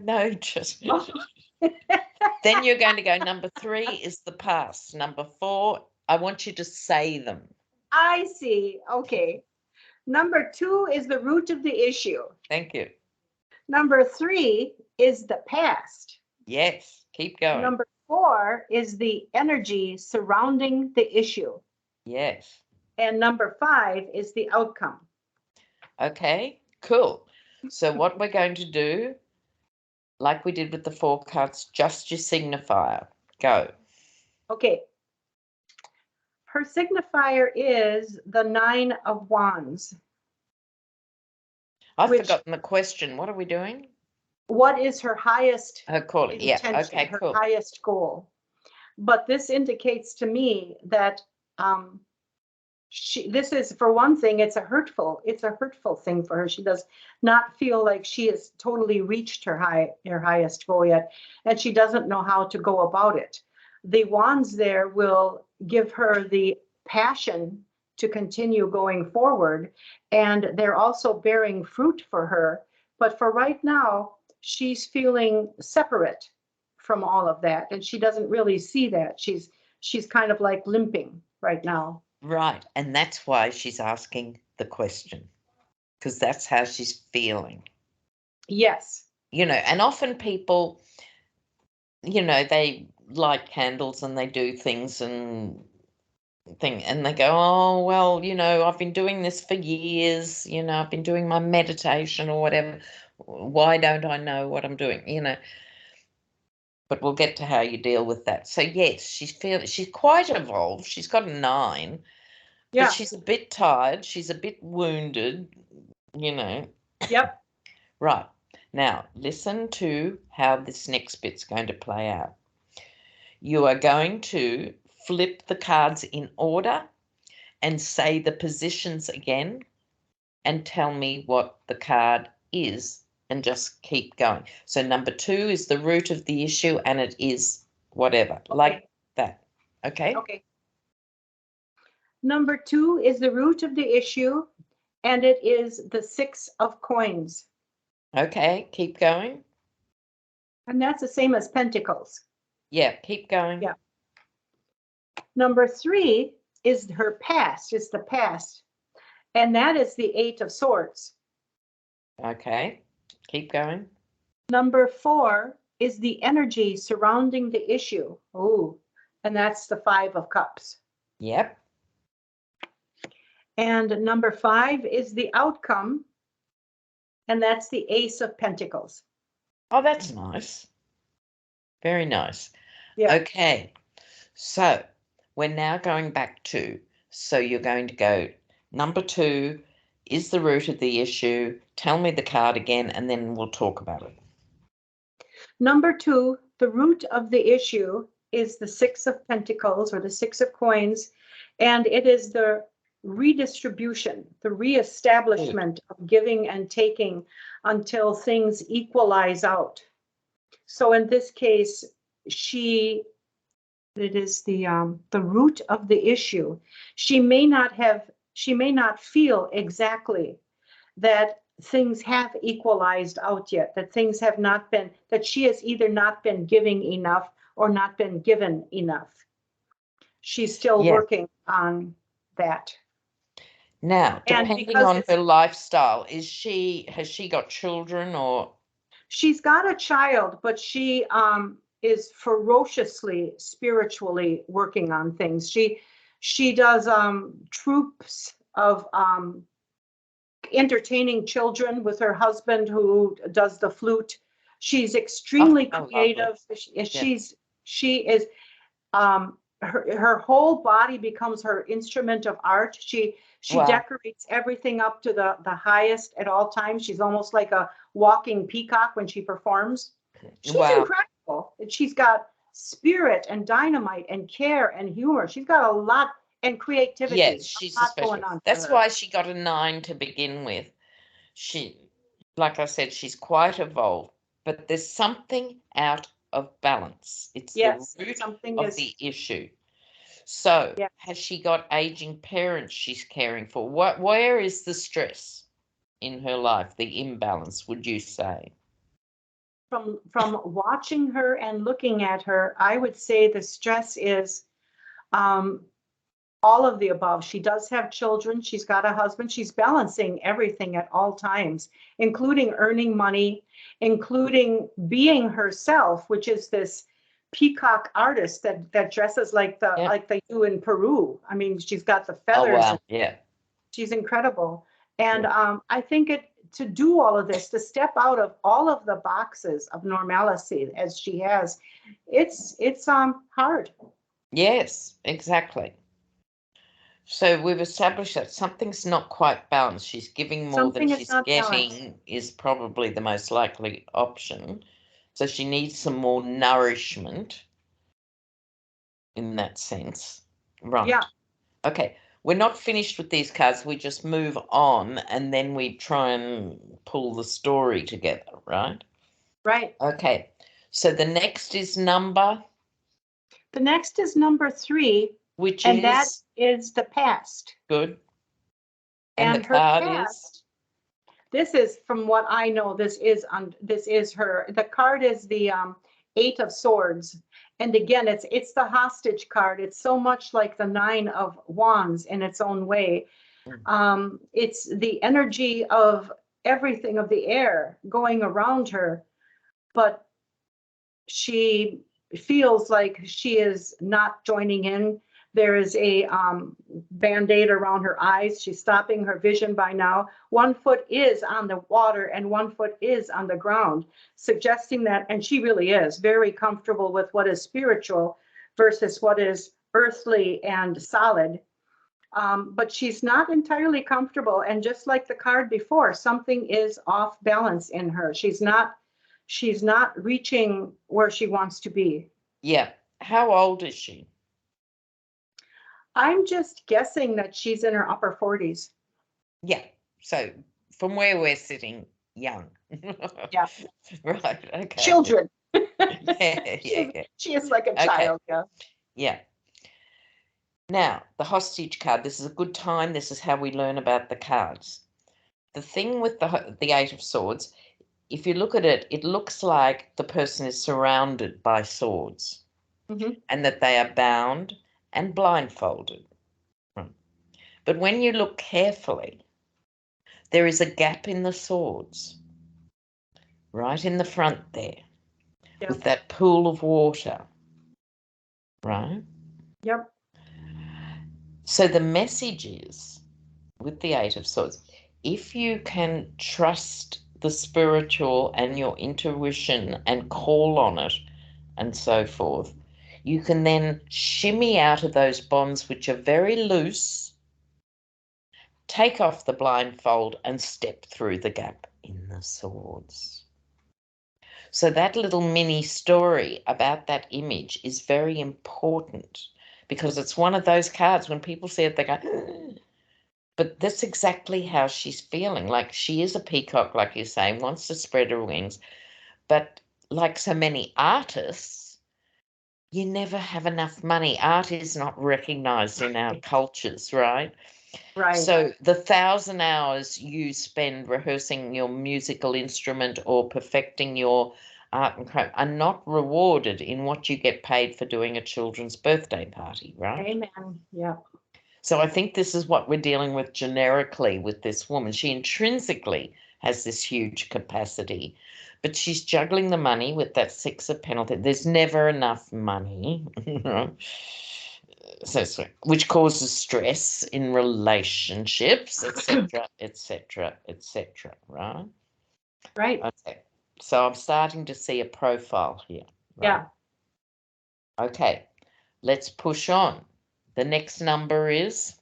No, just. Then you're going to go, number 3 is the past. Number 4, I want you to say them. I see. Okay. Number 2 is the root of the issue. Thank you. Number 3 is the past. Yes, keep going. Number 4 is the energy surrounding the issue. Yes. And number 5 is the outcome. Okay, cool. So what we're going to do, like we did with the 4 cards, just your signifier. Go. Okay. Her signifier is the 9 of Wands. I've forgotten the question. What are we doing? What is her highest calling? Yeah. Okay, her cool. highest goal? But this indicates to me that this is, for one thing, it's a hurtful thing for her. She does not feel like she has totally reached her highest goal yet, and she doesn't know how to go about it. the wands there will give her the passion to continue going forward. And they're also bearing fruit for her. But for right now, she's feeling separate from all of that. And she doesn't really see that. She's kind of like limping right now. Right. And that's why she's asking the question, because that's how she's feeling. Yes. And often people, they light candles and they do things and they go, oh, well, I've been doing this for years, I've been doing my meditation or whatever. Why don't I know what I'm doing, But we'll get to how you deal with that. So yes, she's quite evolved. She's got a 9, Yeah. but she's a bit tired. She's a bit wounded, Yep. Right. Now, listen to how this next bit's going to play out. You are going to flip the cards in order and say the positions again and tell me what the card is and just keep going. So number 2 is the root of the issue and it is whatever, like that. Okay? Okay. Number 2 is the root of the issue and it is the 6 of coins. Okay, keep going. And that's the same as pentacles. Yeah, keep going. Yeah. Number 3 is her past, is the past. And that is the 8 of swords. Okay, keep going. Number 4 is the energy surrounding the issue. Oh, and that's the 5 of cups. Yep. And number 5 is the outcome. And that's the ace of pentacles. Oh, that's nice. Very nice. Yeah. Okay, so we're now going back to, so you're going to go, number 2 is the root of the issue. Tell me the card again, and then we'll talk about it. Number 2, the root of the issue is the 6 of pentacles or the 6 of coins, and it is the redistribution, the reestablishment of giving and taking until things equalize out. So in this case, it is the root of the issue. She may not feel exactly that things have equalized out yet, that things have not been, that she has either not been giving enough or not been given enough. She's still working on that. Now, depending on her lifestyle, has she got children or? She's got a child, but she is ferociously spiritually working on things. She does troops of entertaining children with her husband who does the flute. She's extremely creative. She is her whole body becomes her instrument of art. She decorates everything up to the highest at all times. She's almost like a walking peacock when she performs. She's incredible. And she's got spirit and dynamite and care and humor. She's got a lot and creativity. Yes, she's special. That's why she got a 9 to begin with. She, like I said, she's quite evolved, but there's something out of balance. It's the root of the issue. So has she got aging parents she's caring for? Where is the stress in her life, the imbalance, would you say? From watching her and looking at her, I would say the stress is all of the above. She does have children. She's got a husband. She's balancing everything at all times, including earning money, including being herself, which is this peacock artist that dresses like they do in Peru. I mean, she's got the feathers. Oh, wow. Yeah. She's incredible. And I think to do all of this, to step out of all of the boxes of normalcy as she has, it's hard. Yes, exactly. So we've established that something's not quite balanced. She's giving more than she's getting is probably the most likely option. So she needs some more nourishment in that sense. Right. Yeah. Okay. We're not finished with these cards. We just move on and then we try and pull the story together, right? Right. Okay. So the next is number? The next is number 3, which and that is is the past. good. And the her card past, is? this is, from what I know, this is her. The card is the 8 of Swords. And again, it's the hostage card. It's so much like the 9 of Wands in its own way. It's the energy of everything of the air going around her, but she feels like she is not joining in. There is a band-aid around her eyes. She's stopping her vision by now. One foot is on the water and one foot is on the ground, suggesting that, and she really is very comfortable with what is spiritual versus what is earthly and solid. But she's not entirely comfortable. And just like the card before, something is off balance in her. She's not reaching where she wants to be. Yeah. How old is she? I'm just guessing that she's in her upper 40s. Yeah. So from where we're sitting, young. Yeah. Right. Okay. Children. Yeah. She is like a Okay. child. Yeah. Yeah. Now, the hostage card, this is a good time. This is how we learn about the cards. The thing with the 8 of Swords, if you look at it, it looks like the person is surrounded by swords and that they are bound and blindfolded. But when you look carefully, there is a gap in the swords, right in the front there, with that pool of water, right? Yep. So the message is, with the 8 of Swords, if you can trust the spiritual and your intuition and call on it and so forth, you can then shimmy out of those bonds which are very loose, take off the blindfold and step through the gap in the swords. So that little mini story about that image is very important, because it's one of those cards when people see it, they go, but that's exactly how she's feeling. Like, she is a peacock, like you're saying, wants to spread her wings. But like so many artists, you never have enough money. Art is not recognized in our cultures, right? Right. So the 1,000 hours you spend rehearsing your musical instrument or perfecting your art and craft are not rewarded in what you get paid for doing a children's birthday party, right? Amen. Yeah. So I think this is what we're dealing with generically with this woman. She intrinsically has this huge capacity, but she's juggling the money with that 6 of Pentacles. There's never enough money, so which causes stress in relationships, etc., etc., etc. Right? Right. Okay. So I'm starting to see a profile here. Right? Yeah. Okay. Let's push on. The next number is?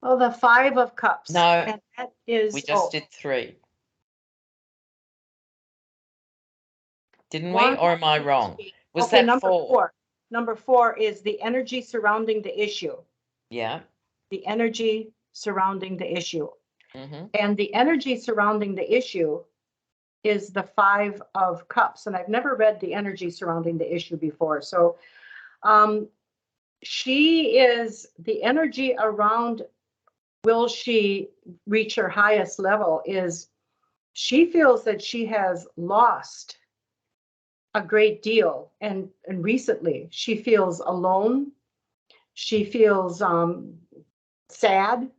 Well, the 5 of Cups. No, and that is, we just did 3. Didn't we? 1, Or am I 2, wrong? 3. Was Okay, that number 4? 4. Number 4 is the energy surrounding the issue. Yeah. The energy surrounding the issue. Mm-hmm. And the energy surrounding the issue is the 5 of Cups. And I've never read the energy surrounding the issue before. So she is the energy around, will she reach her highest level, is she feels that she has lost a great deal. And recently she feels alone. She feels sad,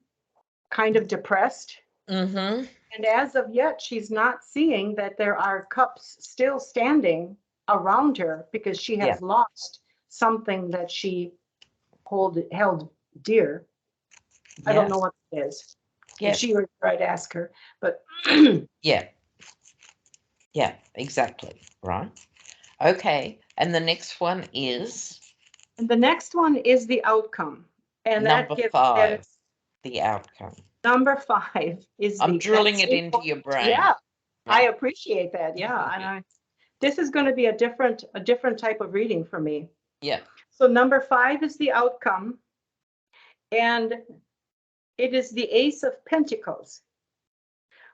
kind of depressed. Mm-hmm. And as of yet, she's not seeing that there are cups still standing around her, because she has lost something that she held dear. I don't know what it is. Yeah. If she were here, I'd ask her. But Yeah. Yeah, exactly. Right. Okay. And the next one is? and the next one is the outcome. And number that gives 5, the outcome. Number 5 is I'm the drilling it into your brain. Yeah, I Right. appreciate that. Yeah, and this is going to be a different type of reading for me. Yeah. So number 5 is the outcome, and it is the Ace of Pentacles,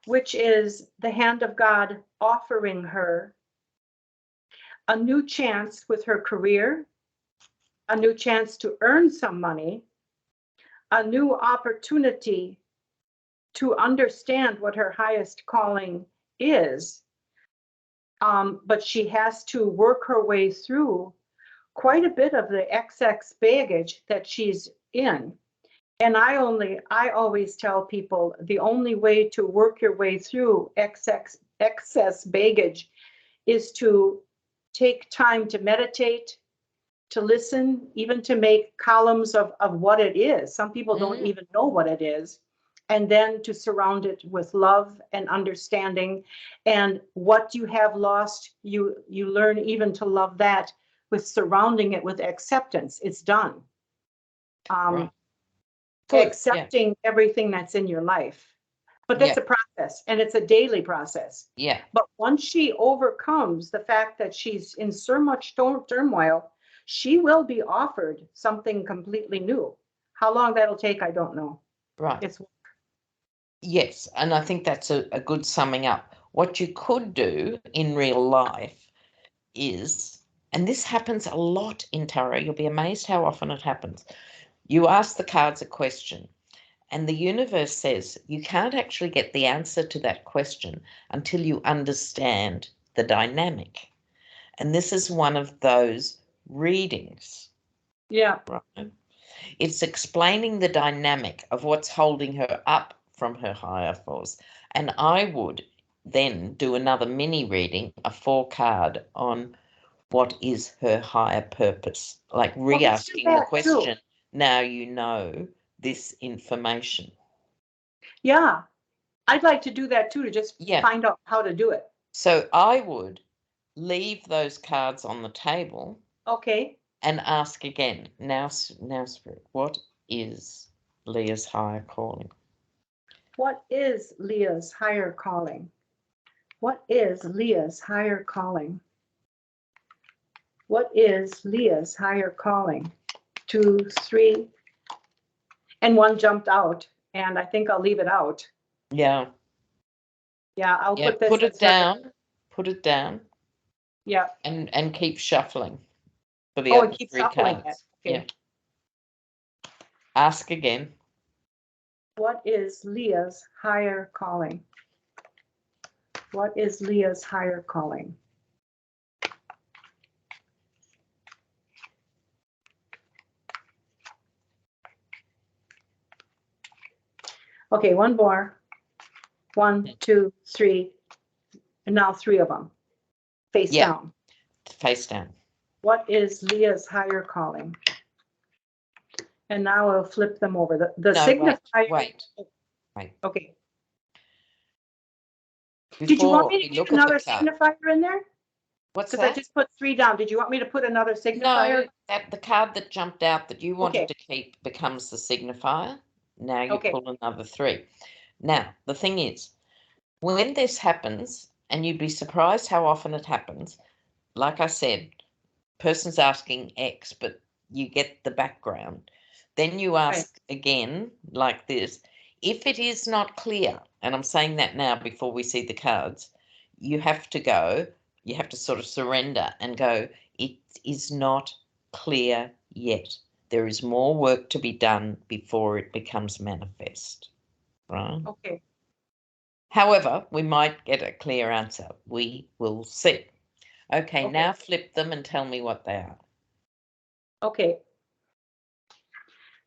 which is the hand of God offering her a new chance with her career, a new chance to earn some money, a new opportunity to understand what her highest calling is. But she has to work her way through quite a bit of the XX baggage that she's in. And I always tell people the only way to work your way through excess baggage is to take time to meditate, to listen, even to make columns of what it is. Some people don't even know what it is. And then to surround it with love and understanding. And what you have lost, you learn even to love that with surrounding it with acceptance. It's done. Right. Good, Accepting everything that's in your life. But that's a process, and it's a daily process. Yeah. But once she overcomes the fact that she's in so much turmoil, she will be offered something completely new. How long that'll take, I don't know. Right. It's Yes, and I think that's a good summing up. What you could do in real life is, and this happens a lot in tarot, you'll be amazed how often it happens. You ask the cards a question, and the universe says you can't actually get the answer to that question until you understand the dynamic. And this is one of those readings. Yeah. Right? It's explaining the dynamic of what's holding her up from her higher force. And I would then do another mini reading, a 4-card on what is her higher purpose, like re-asking the question. Now you know this information. Yeah, I'd like to do that too, to just find out how to do it. So I would leave those cards on the table. Okay. And ask again. Now, Spirit, what is Leah's higher calling? What is Leah's higher calling? What is Leah's higher calling? What is Leah's higher calling? 2, 3, and 1 jumped out, and I think I'll leave it out. Yeah. Yeah, I'll put this. Put it down. Put it down. Yeah. And keep shuffling for the other 3 cards. Okay. Yeah. Ask again. What is Leah's higher calling? What is Leah's higher calling? Okay, 1 more. 1, 2, 3, and now 3 of them. Face down. Face down. What is Leah's higher calling? And now I'll flip them over. The signifier. Wait. Okay. Before did you want me to put another signifier in there? What's that? Because I just put 3 down. Did you want me to put another signifier? No, the card that jumped out that you wanted to keep becomes the signifier. Now you pull another 3. Now, the thing is, when this happens, and you'd be surprised how often it happens, like I said, person's asking X, but you get the background. Then you ask again, like this. If it is not clear, and I'm saying that now before we see the cards, you have to sort of surrender and go, it is not clear yet. There is more work to be done before it becomes manifest. Right? Okay. However, we might get a clear answer. We will see. Okay, now flip them and tell me what they are. Okay.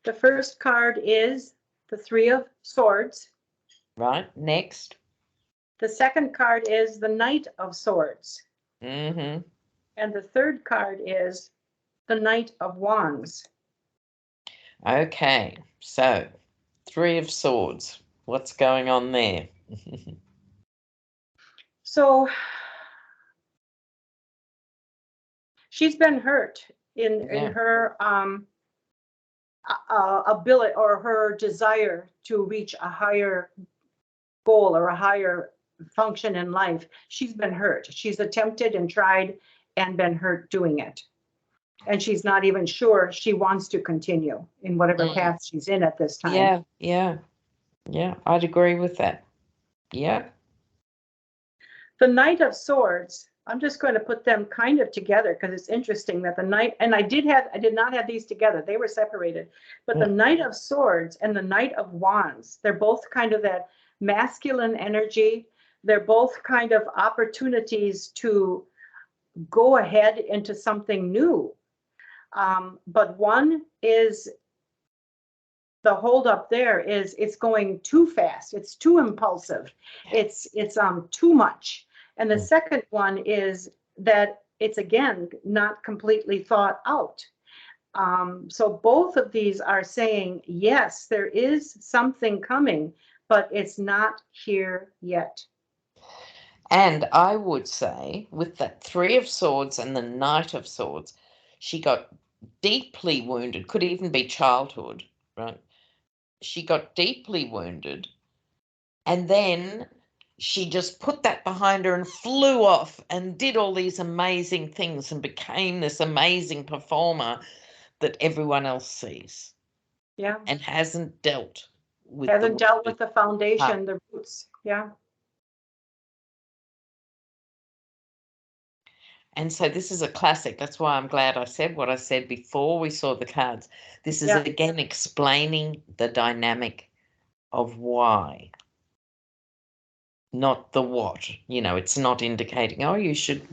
The first card is the 3 of Swords. Right, next. The second card is the Knight of Swords. Mm-hmm. And the third card is the Knight of Wands. Okay, so 3 of Swords. What's going on there? So she's been hurt in her ability or her desire to reach a higher goal or a higher function in life. She's been hurt. She's attempted and tried and been hurt doing it. And she's not even sure she wants to continue in whatever path she's in at this time. Yeah, I'd agree with that. Yeah. The Knight of Swords I'm just going to put them kind of together because it's interesting that the Knight, and I did not have these together. They were separated. But the Knight of Swords and the Knight of Wands, they're both kind of that masculine energy. They're both kind of opportunities to go ahead into something new. But one is, the holdup there is it's going too fast. It's too impulsive. It's too much. And the second one is that it's, again, not completely thought out. So both of these are saying, yes, there is something coming, but it's not here yet. And I would say with that Three of Swords and the Knight of Swords, she got deeply wounded, could even be childhood, right? She got deeply wounded, and then she just put that behind her and flew off and did all these amazing things and became this amazing performer that everyone else sees. Yeah. And hasn't dealt with the foundation, the roots. Yeah. And so this is a classic. That's why I'm glad I said what I said before we saw the cards. This is, again, explaining the dynamic of why, not the what. It's not indicating, oh, you should,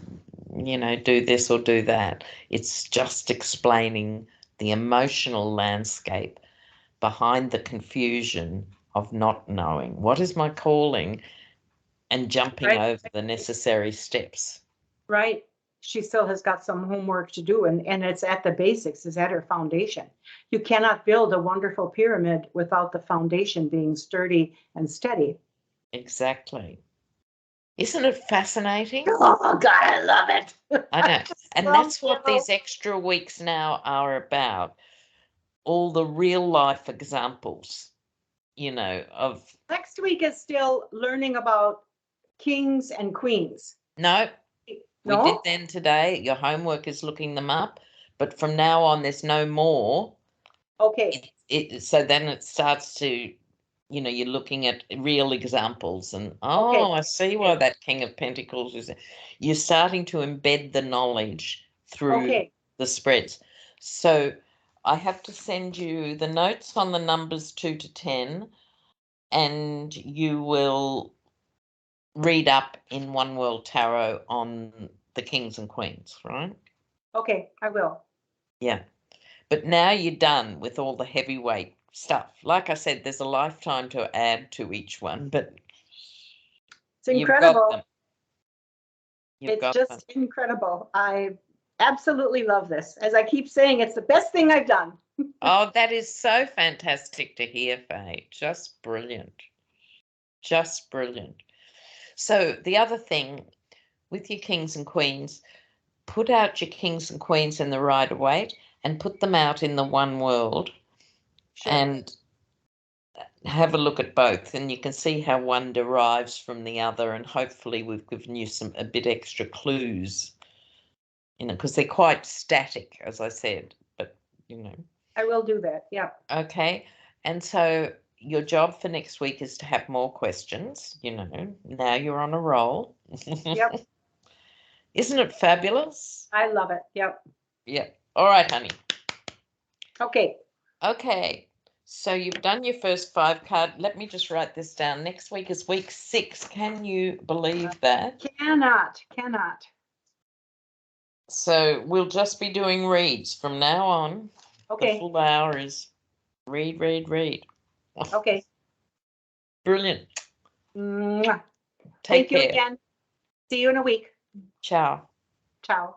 do this or do that. It's just explaining the emotional landscape behind the confusion of not knowing. What is my calling? And jumping over the necessary steps. Right. She still has got some homework to do, and it's at the basics, it's at her foundation. You cannot build a wonderful pyramid without the foundation being sturdy and steady. Exactly. Isn't it fascinating? Oh, God, I love it. I know. And that's what these extra weeks now are about. All the real life examples, of... Next week is still learning about kings and queens. No, we did them today. Your homework is looking them up. But from now on, there's no more. Okay. So then it starts to... you're looking at real examples and, I see why that King of Pentacles is... You're starting to embed the knowledge through the spreads. So I have to send you the notes on the numbers 2 to 10, and you will read up in One World Tarot on the Kings and Queens, right? Okay, I will. Yeah. But now you're done with all the heavyweight stuff. Like I said, there's a lifetime to add to each one, but it's incredible. It's just incredible. I absolutely love this. As I keep saying, it's the best thing I've done. Oh, that is so fantastic to hear, Faye. Just brilliant. Just brilliant. So the other thing with your Kings and Queens, put out your Kings and Queens in the Rider-Waite and put them out in the One World. Sure. And have a look at both, and you can see how one derives from the other, and hopefully we've given you a bit extra clues, because they're quite static, as I said, but I will do that. Yeah. Okay. And so your job for next week is to have more questions. Now you're on a roll. Yep. Isn't it fabulous? I love it. Yep. Yep. All right, honey. Okay. Okay. So you've done your first 5 card. Let me just write this down. Next week is week 6. Can you believe that? Cannot. So we'll just be doing reads from now on. Okay. The full hour is read. Okay. Brilliant. Mwah. Take Thank you care. again. See you in a week. Ciao. Ciao.